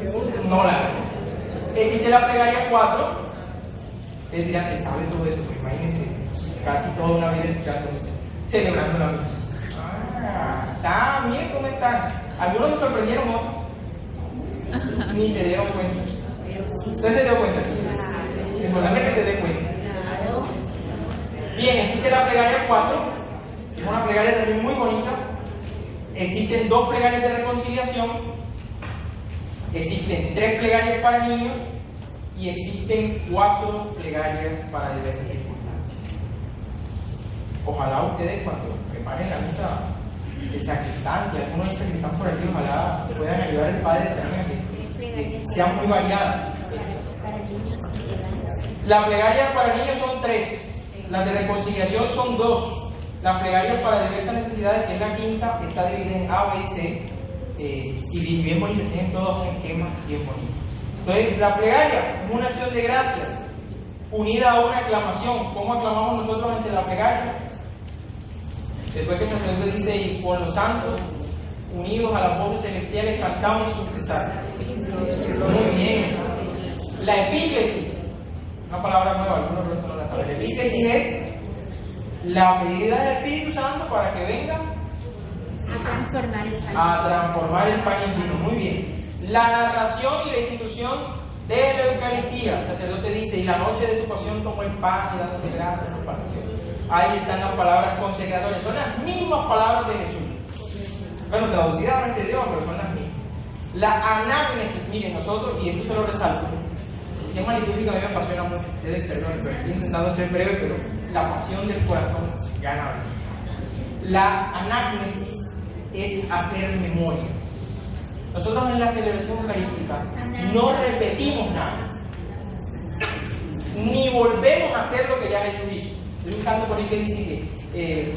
y no la hace. Existe la plegaria 4, ustedes dirán, se sabe todo eso, pues imagínense, casi toda una vida escuchando misa, celebrando la misa. Está bien, ¿cómo están? Algunos se sorprendieron, otros ni se dieron cuenta. Usted se dio cuenta, sí. Lo importante es que se dé cuenta. Bien, existe la plegaria 4, que es una plegaria también muy bonita. Existen 2 plegarias de reconciliación, existen 3 plegarias para niños y existen 4 plegarias para diversas circunstancias. Ojalá ustedes cuando preparen la misa de sacristán, si alguno hay sacristán por aquí, ojalá puedan ayudar al Padre también a que sean muy variadas. Las plegarias para niños son 3, las de reconciliación son 2. Las plegarias para diversas necesidades, que es la quinta, está dividida en A, B y C, y bien bonita, tienen todos un esquema bien bonito. Entonces, la plegaria es una acción de gracias unida a una aclamación. ¿Cómo aclamamos nosotros ante la plegaria? Después que el sacerdote dice, y con los santos, unidos a las voces celestiales, cantamos sin cesar. Muy bien. La epíclesis, una palabra nueva, algunos no la saben. La epíclesis es la pedida del Espíritu Santo para que venga a transformar el pan en vino. Muy bien. La narración y la institución de la Eucaristía. El sacerdote dice, y la noche de su pasión tomó el pan y dándole gracias lo partió. Ahí están las palabras consecratorias. Son las mismas palabras de Jesús. Bueno, traducidas a nuestro idioma, pero son las mismas. La anágnesis, miren, nosotros, y esto se lo resalto, el tema litúrgico a mí me apasiona mucho. Ustedes perdonen, pero estoy intentando ser breve, pero la pasión del corazón gana. La anágnesis es hacer memoria. Nosotros en la celebración eucarística no repetimos nada, ni volvemos a hacer lo que ya Jesús hizo. Hay un canto por ahí que dice que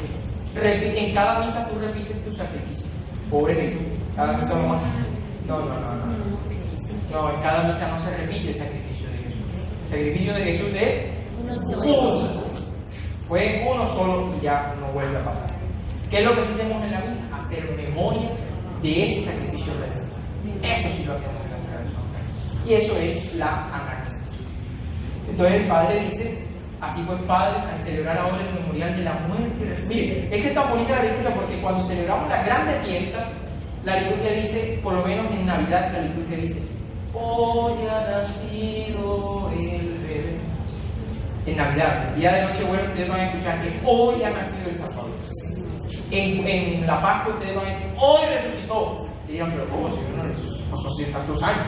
en cada misa tú repites tu sacrificio. Pobre de tú, cada misa lo más. No, en cada misa no se repite el sacrificio de Jesús. El sacrificio de Jesús es único. Fue uno solo y ya no vuelve a pasar. ¿Qué es lo que sí hacemos en la misa? Hacer memoria de ese sacrificio real. Eso sí lo hacemos en la Sagrada Eucaristía. Y eso es la anágnesis. Entonces el Padre dice, así pues Padre, al celebrar ahora el memorial de la muerte. Mire, es que es tan bonita la liturgia porque cuando celebramos las grandes fiestas, la liturgia dice, por lo menos en Navidad, la liturgia dice, hoy ha nacido el bebé. En Navidad, el día de Nochebuena, ustedes van a escuchar que hoy ha nacido el Salvador. En la Pascua ustedes van a decir, hoy resucitó. Y dirán, pero ¿cómo? Si no resucitó, pasó hace tantos años.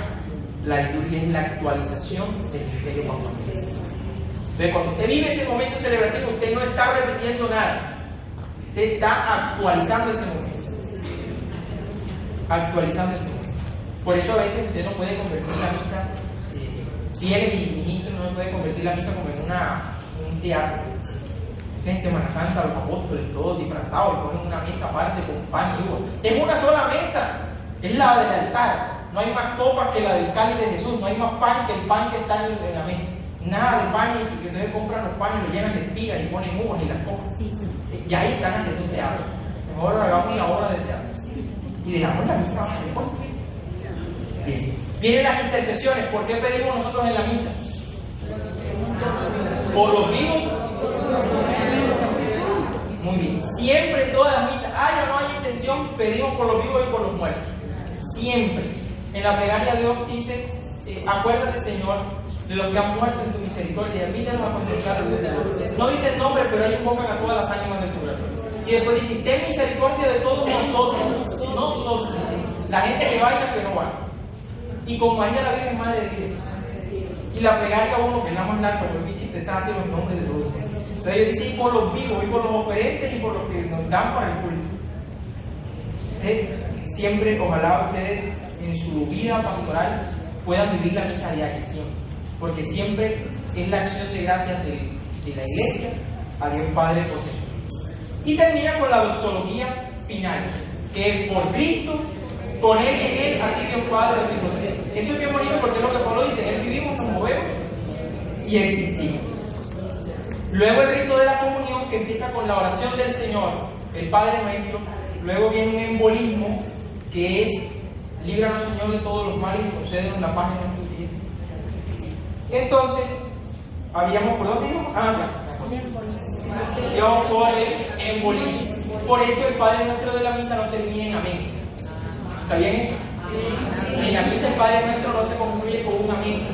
La liturgia es la actualización del misterio pascual. Entonces, cuando usted vive ese momento celebrativo, usted no está repitiendo nada. Usted está actualizando ese momento. Actualizando ese momento. Por eso a veces usted no puede convertir la misa, fieles y ministros no puede convertir la misa como en un teatro. En Semana Santa los apóstoles todos disfrazados y ponen una mesa aparte con pan y uva. Es una sola mesa, es la del altar. No hay más copas que la del cáliz de Jesús, no hay más pan que el pan que está en la mesa. Nada de pan, y que ustedes compran los panes, los llenan de espigas y ponen uvas y las copas. Y ahí están haciendo un teatro. Mejor hagamos una obra de teatro. Y dejamos la misa después. Bien. Vienen las intercesiones. ¿Por qué pedimos nosotros en la misa? por los vivos. Muy bien. Siempre en todas las misas, haya o no haya intención, pedimos por los vivos y por los muertos. Siempre. En la plegaria Dios dice, acuérdate, Señor, de los que han muerto en tu misericordia y admítelos a confesar los pecados. No dice el nombre, pero ahí invocan a todas las ánimas del purgatorio. Y después dice, ten misericordia de todos nosotros. Nosotros, dice, la gente que baila, que no baila. Y con María la Virgen Madre de Dios. Y la plegaria uno, que es la más larga, porque dice, te sacia los nombres de todos. Entonces ellos dicen, y por los vivos, y por los oferentes, y por los que nos dan para el culto. Siempre, ojalá ustedes en su vida pastoral puedan vivir la misa diaria, siempre. Porque siempre es la acción de gracias de la Iglesia a Dios Padre por Jesús. Y termina con la doxología final, que es por Cristo, con Él y en Él, a ti Dios Padre, a ti Dios Hijo. Eso es bien bonito porque es lo que Pablo dice, en Él vivimos, nos movemos y existimos. Luego el rito de la comunión, que empieza con la oración del Señor, el Padre Nuestro. Luego viene un embolismo, que es, líbranos, Señor, de todos los males y concédenos la paz en nuestros días. Entonces, habíamos, ¿por dónde íbamos? Íbamos por el embolismo. Por eso el Padre Nuestro de la misa no termina en amén. ¿Sabían esto? En la misa el Padre Nuestro no se concluye con un amén,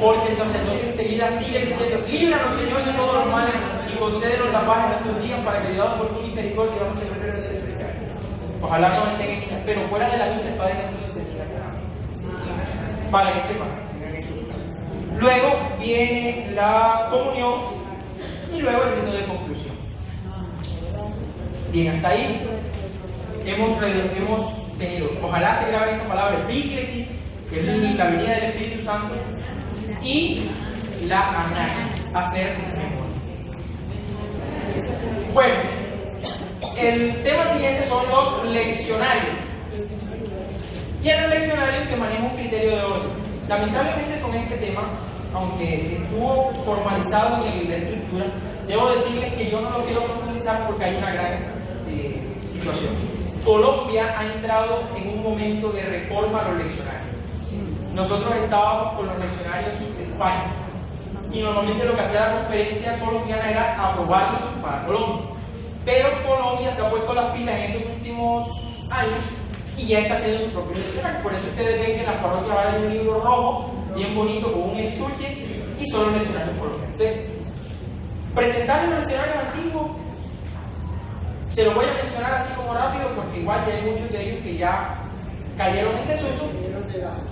porque el sacerdote enseguida sigue diciendo, líbranos, Señor, de todos los males y concédenos la paz en nuestros días, para que, ayudados por tu misericordia, vamos a celebrar el pecado. Ojalá no estén en misa, pero fuera de la misa el Padre Nuestro se termina con amén, para que sepan. Luego viene la comunión y luego el rito de conclusión. Bien, hasta ahí hemos tenido, ojalá se grabe esa palabra, epíclesis, que es la venida del Espíritu Santo, y la análisis, hacer memoria. Bueno, el tema siguiente son los leccionarios. Y en el leccionario se maneja un criterio de orden. Lamentablemente con este tema, aunque estuvo formalizado en la estructura, debo decirles que yo no lo quiero profundizar porque hay una gran situación. Colombia ha entrado en un momento de reforma a los leccionarios. Nosotros estábamos con los leccionarios de España y normalmente lo que hacía la conferencia colombiana era aprobarlos para Colombia. Pero Colombia se ha puesto las pilas en estos últimos años y ya está haciendo su propio leccionario. Por eso ustedes ven que en las parroquias va a haber un libro rojo, bien bonito, con un estuche, y son los leccionarios colombianos. Entonces, presentar los leccionarios antiguos, se los voy a mencionar así como rápido, porque igual ya hay muchos de ellos que ya cayeron en desuso,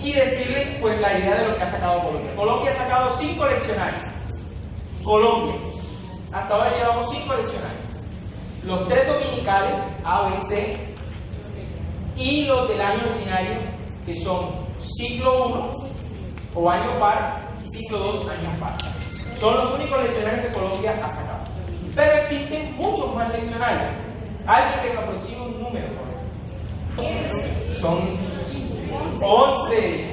y decirles pues la idea de lo que ha sacado Colombia. Colombia ha sacado 5 leccionarios. Colombia, hasta ahora llevamos 5 leccionarios. Los 3 dominicales, A, B, C, y los del año ordinario, que son ciclo 1 o año par y ciclo 2 año par. Son los únicos leccionarios que Colombia ha sacado. Pero existen muchos más leccionarios. Alguien que me aproxime un número. Son 11.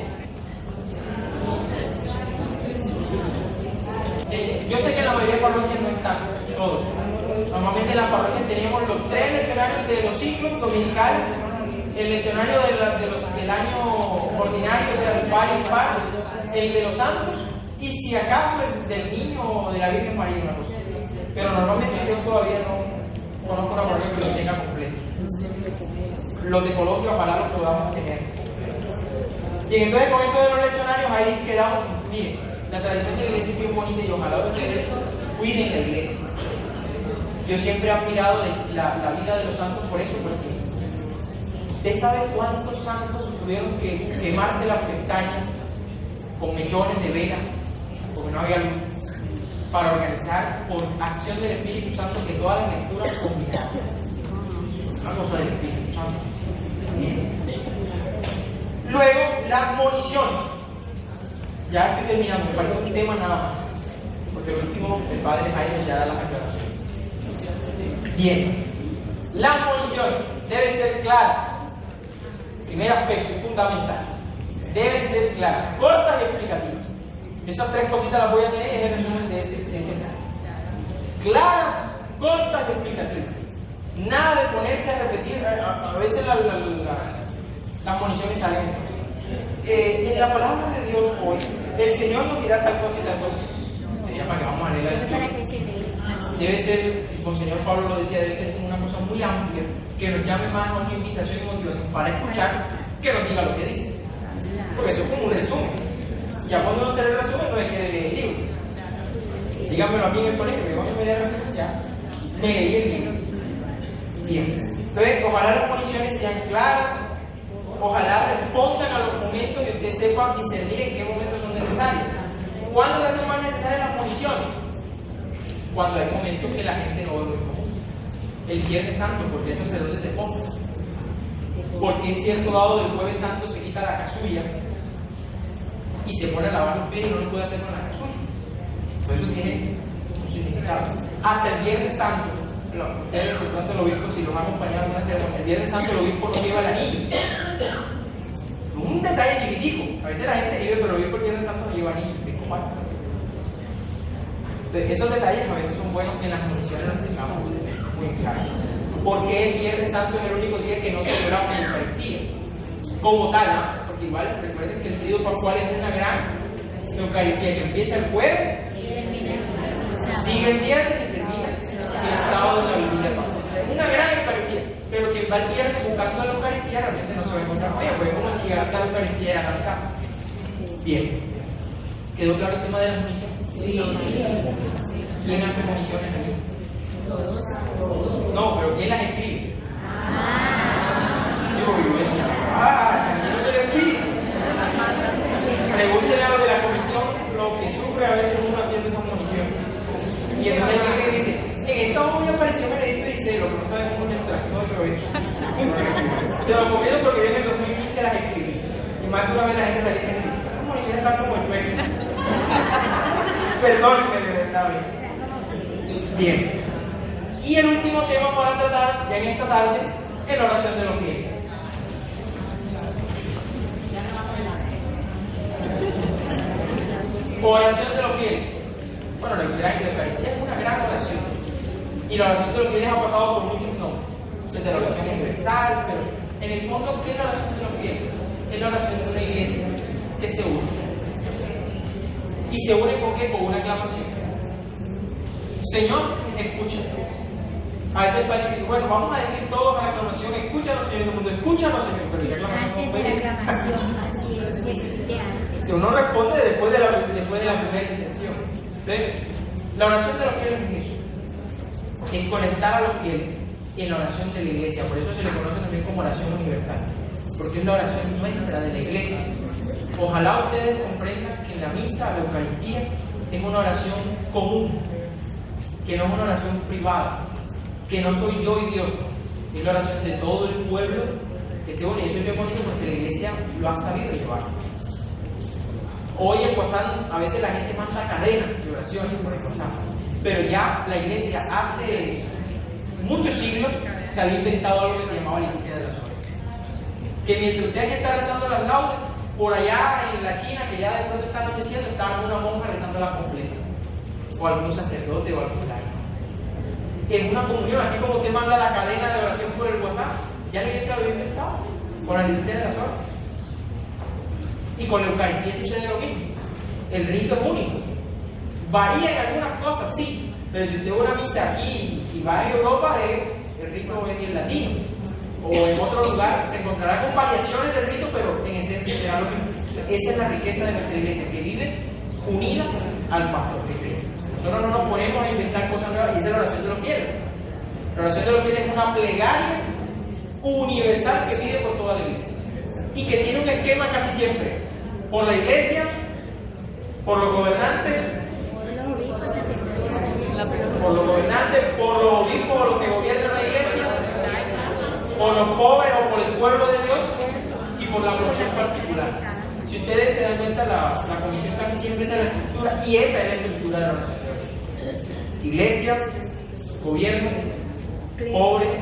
Yo sé que en la mayoría de parroquias no están todos. Normalmente en las parroquias tenemos los 3 leccionarios de los ciclos dominicales, el leccionario del año ordinario, o sea, el par y par, el de los santos, y si acaso el del niño o de la Virgen María, una cosa así. Pero normalmente yo todavía no conozco una parroquia que lo tenga completo. Los de Colombia ojalá los podamos tener. Bien, entonces con eso de los leccionarios ahí quedamos. Miren, la tradición de la iglesia es bien bonita y ojalá ustedes cuiden la iglesia. Yo siempre he admirado la vida de los santos por eso, porque ¿usted sabe cuántos santos tuvieron que quemarse las pestañas con mechones de vela, porque no había luz, para organizar por acción del Espíritu Santo que todas las lecturas combinaran? Una cosa del Espíritu Santo. Bien. Luego, las moniciones. Ya estoy terminando, me falta un tema nada más, porque el último, el padre Jaime ya da las aclaraciones. Bien, las moniciones deben ser claras. Primer aspecto fundamental, deben ser claras, cortas y explicativas. Esas 3 cositas las voy a tener en el resumen de ese plan. Claras, cortas y explicativas. Nada de ponerse a repetir. A veces las moniciones salen entonces. En la palabra de Dios hoy, el Señor nos dirá tal cosa y tal cosa. ya para que vamos a leer la Para lectura. que se lea. Debe ser, el Monseñor Pablo lo decía, debe ser como una cosa muy amplia, que nos llame más a una invitación y motivación para escuchar, que nos diga lo que dice. Porque eso es como un resumen. Ya cuando uno se le resume, no quiere leer el libro. Díganmelo a mí en el colegio, que cuando me lea el resumen, ya me leí el libro. Bien. Entonces, ojalá las municiones sean claras, ojalá respondan a los momentos y usted sepa discernir en qué momentos son necesarios. ¿Cuándo se hacen más necesarias las municiones? Cuando hay momentos que la gente no ve muy común. El Viernes Santo, porque el sacerdote se pone. Porque en cierto lado del Jueves Santo se quita la casulla y se pone a lavar los pies y no lo puede hacer con la casulla. Por eso tiene un significado. Hasta el Viernes Santo, ustedes por tanto el obispo, si los ha acompañado en una ceremonia, el Viernes Santo el obispo no lleva el anillo. Un detalle chiquitico. A veces la gente vive, pero el obispo el Viernes Santo no lleva anillo. Es como algo. Entonces, esos detalles a veces son buenos que en las municiones los tengamos muy claros. Porque el Viernes Santo es el único día que no celebramos la Eucaristía como tal, ¿no? Porque igual recuerden que el tríodo pascual es una gran Eucaristía que empieza el jueves, sigue el viernes y termina el sábado de la vigilia pascual. Es una gran Eucaristía, pero quien va el viernes buscando la Eucaristía realmente no se va a encontrar con ella, porque es como si llegara hasta la Eucaristía y a la mitad. Bien, ¿quedó claro el tema de las municiones? ¿Quién hace municiones aquí? No, pero ¿quién las escribe? Sí, porque yo decía, también no te espíritu. Pregúntenle a los de la comisión lo que sufre a veces uno haciendo esas municiones. Y entonces hay gente que dice, en esta hoja apareció Benedicto XVI, lo que no sabe cómo es el trastorno, pero eso. Se lo comento porque yo en el 2015 las escribí. Y más de una vez la gente salía diciendo, esas municiones están como el juego. Perdónenme de esta vez. Bien. Y el último tema para tratar ya en esta tarde es la oración de los fieles. Oración de los fieles. Bueno, la Eucaristía es una gran oración. Y la oración de los fieles ha pasado por muchos nombres. Desde la oración universal, pero en el fondo, ¿qué es la oración de los fieles? Es la oración de una iglesia que se une. ¿Y se une con qué? Con una aclamación. Señor, escucha. A veces el país dice, bueno, vamos a decir todos la aclamación, escúchanos, Señor, todo el mundo, escúchanos, Señor, pero ya aclamación Antes de la aclamación, así es, de antes. Y uno responde después de la primera intención. Entonces, la oración de los fieles es eso. Es conectar a los fieles en la oración de la iglesia. Por eso se le conoce también como oración universal. Porque es la oración nuestra de la iglesia. Ojalá ustedes comprendan que en la misa, la Eucaristía, es una oración común. Que no es una oración privada. Que no soy yo y Dios. Es la oración de todo el pueblo que se une. Y eso es bien bonito porque la iglesia lo ha sabido llevar. Hoy en WhatsApp a veces la gente manda cadenas de oraciones por el WhatsApp, pero ya la iglesia hace muchos siglos se había inventado algo que se llamaba liturgia de las horas. Que mientras usted aquí está rezando las laudes, por allá en la China, que ya después de estar anocheciendo, está alguna monja rezando la completa, o algún sacerdote o algún laico. En una comunión, así como usted manda la cadena de oración por el WhatsApp, ya la iglesia lo había inventado, con la liturgia de las horas. Y con la Eucaristía sucede lo mismo. El rito es único. Varía en algunas cosas, sí. Pero si usted va a una misa aquí y va a Europa, el rito es en latino. O en otro lugar, se encontrará con variaciones del rito, pero en esencia será lo mismo. Esa es la riqueza de nuestra iglesia, que vive unida al pastor que cree. Nosotros no nos ponemos a inventar cosas nuevas, y esa es la oración de los fieles. La oración de los fieles es una plegaria universal que pide por toda la iglesia. Y que tiene un esquema casi siempre. Por la iglesia, por los gobernantes, por los obispos o los que gobiernan la iglesia, por los pobres o por el pueblo de Dios y por la comisión particular. Si ustedes se dan cuenta, la comisión casi siempre es la estructura, y esa es la estructura de la oración. Iglesia, gobierno, pobres,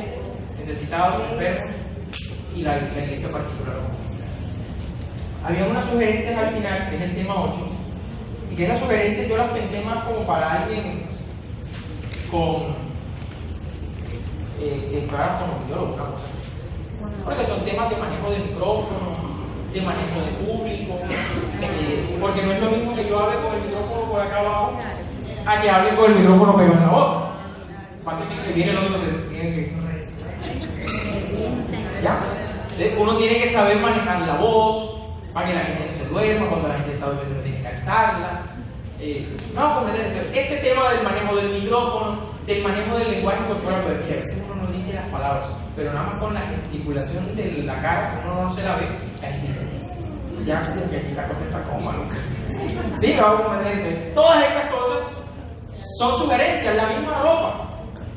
necesitados, enfermos y la iglesia particular. Había unas sugerencias al final, que es el tema 8, y que esas sugerencias yo las pensé más como para alguien con que fuera conocido o una cosa así. Porque son temas de manejo de micrófono, de manejo de público, porque no es lo mismo que yo hable con el micrófono por acá abajo a que hable con el micrófono pegado en la boca. Para que viene el otro que tiene que... ¿Ya? Uno tiene que saber manejar la voz, para que la gente no se duerma, cuando la gente está durmiendo tiene que alzarla. No, comprender este tema del manejo del micrófono, del manejo del lenguaje corporal, pues mira, a veces uno no dice las palabras, pero nada más con la gesticulación de la cara, uno no se la ve, la gente dice, ya como que aquí la cosa está como maluca. Sí, vamos a comprender. Todas esas cosas son sugerencias, la misma ropa.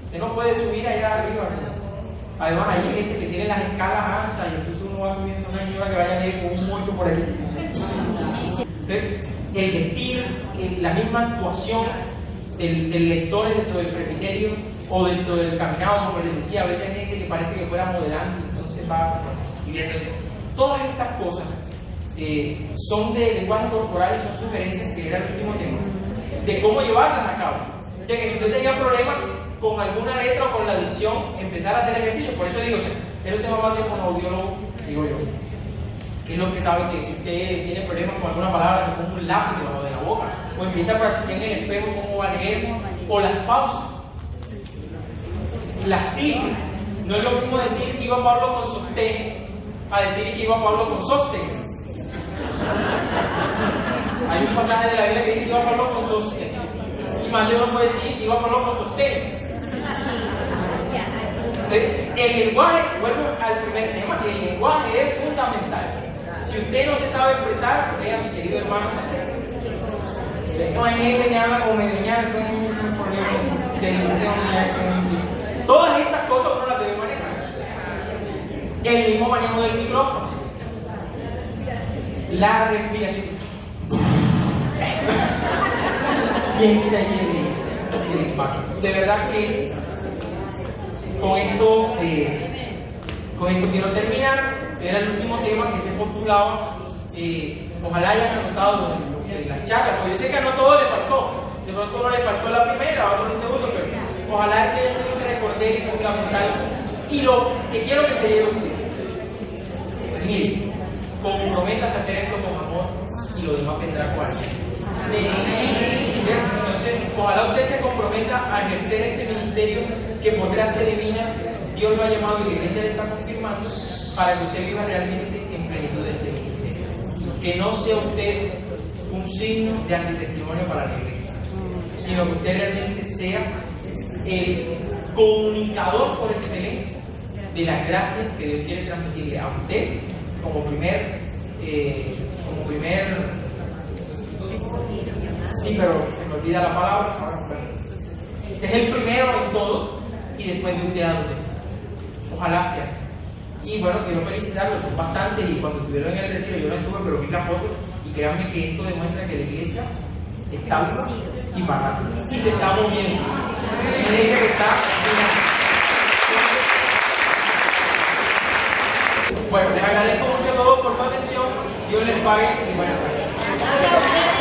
Usted no puede subir allá arriba. Además, hay iglesias que tienen las escalas altas y entonces uno va subiendo una señora que vaya a ir con un muerto por aquí. Entonces, el vestir, la misma actuación del lector dentro del presbiterio o dentro del caminado, como les decía, a veces hay gente que parece que fuera modelando y entonces va siguiendo eso. Todas estas cosas son de lenguaje corporal y son sugerencias, que era el último tema, de cómo llevarlas a cabo. De que si usted tenía problemas con alguna letra o con la dicción, empezar a hacer ejercicio. Por eso digo, es un tema más de fonoaudiólogo, digo yo. Que es lo que sabe que si usted tiene problemas con alguna palabra, que ponga un lápiz debajo de la boca, o empieza a practicar en el espejo cómo va a leer, o las pausas, las tildes. No es lo mismo decir que iba Pablo con sostenes a decir que iba Pablo con sostenes. Hay un pasaje de la Biblia que dice que iba Pablo con sostenes, y más de uno puede decir que iba Pablo con sostenes. El lenguaje, vuelvo al primer tema, el lenguaje es fundamental. Si usted no se sabe expresar, vea, mi querido hermano, no hay gente que habla como medoñal, no hay un problema de dicción. Todas estas cosas uno las debe manejar. El mismo manejo del micrófono, la respiración. Siempre hay el impacto. De verdad que con esto quiero terminar. Era el último tema que se postulaba. Ojalá hayan anotado las charlas, porque yo sé que a no todo le faltó. De pronto no le faltó la primera, a otro el segundo, pero ojalá que haya sido un recordatorio y fundamental. Y lo que quiero que se lleve usted, mire, comprométase a hacer esto con amor y lo demás vendrá cual. Entonces, ojalá usted se comprometa a ejercer este ministerio que por gracia divina Dios lo ha llamado y la iglesia le está confirmando, para que usted viva realmente en plenitud de este ministerio. Que no sea usted un signo de antitestimonio para la iglesia, sino que usted realmente sea el comunicador por excelencia de las gracias que Dios quiere transmitirle a usted como primer sí, pero se me olvida la palabra. Es el primero en todo y después de usted a los demás. Ojalá sea así. Y bueno, quiero felicitarlos, son bastantes, y cuando estuvieron en el retiro yo no estuve, pero vi la foto y créanme que esto demuestra que la iglesia está viva y para y se está moviendo. La iglesia que está bueno, les agradezco mucho a todos por su atención. Dios les pague y buenas tardes.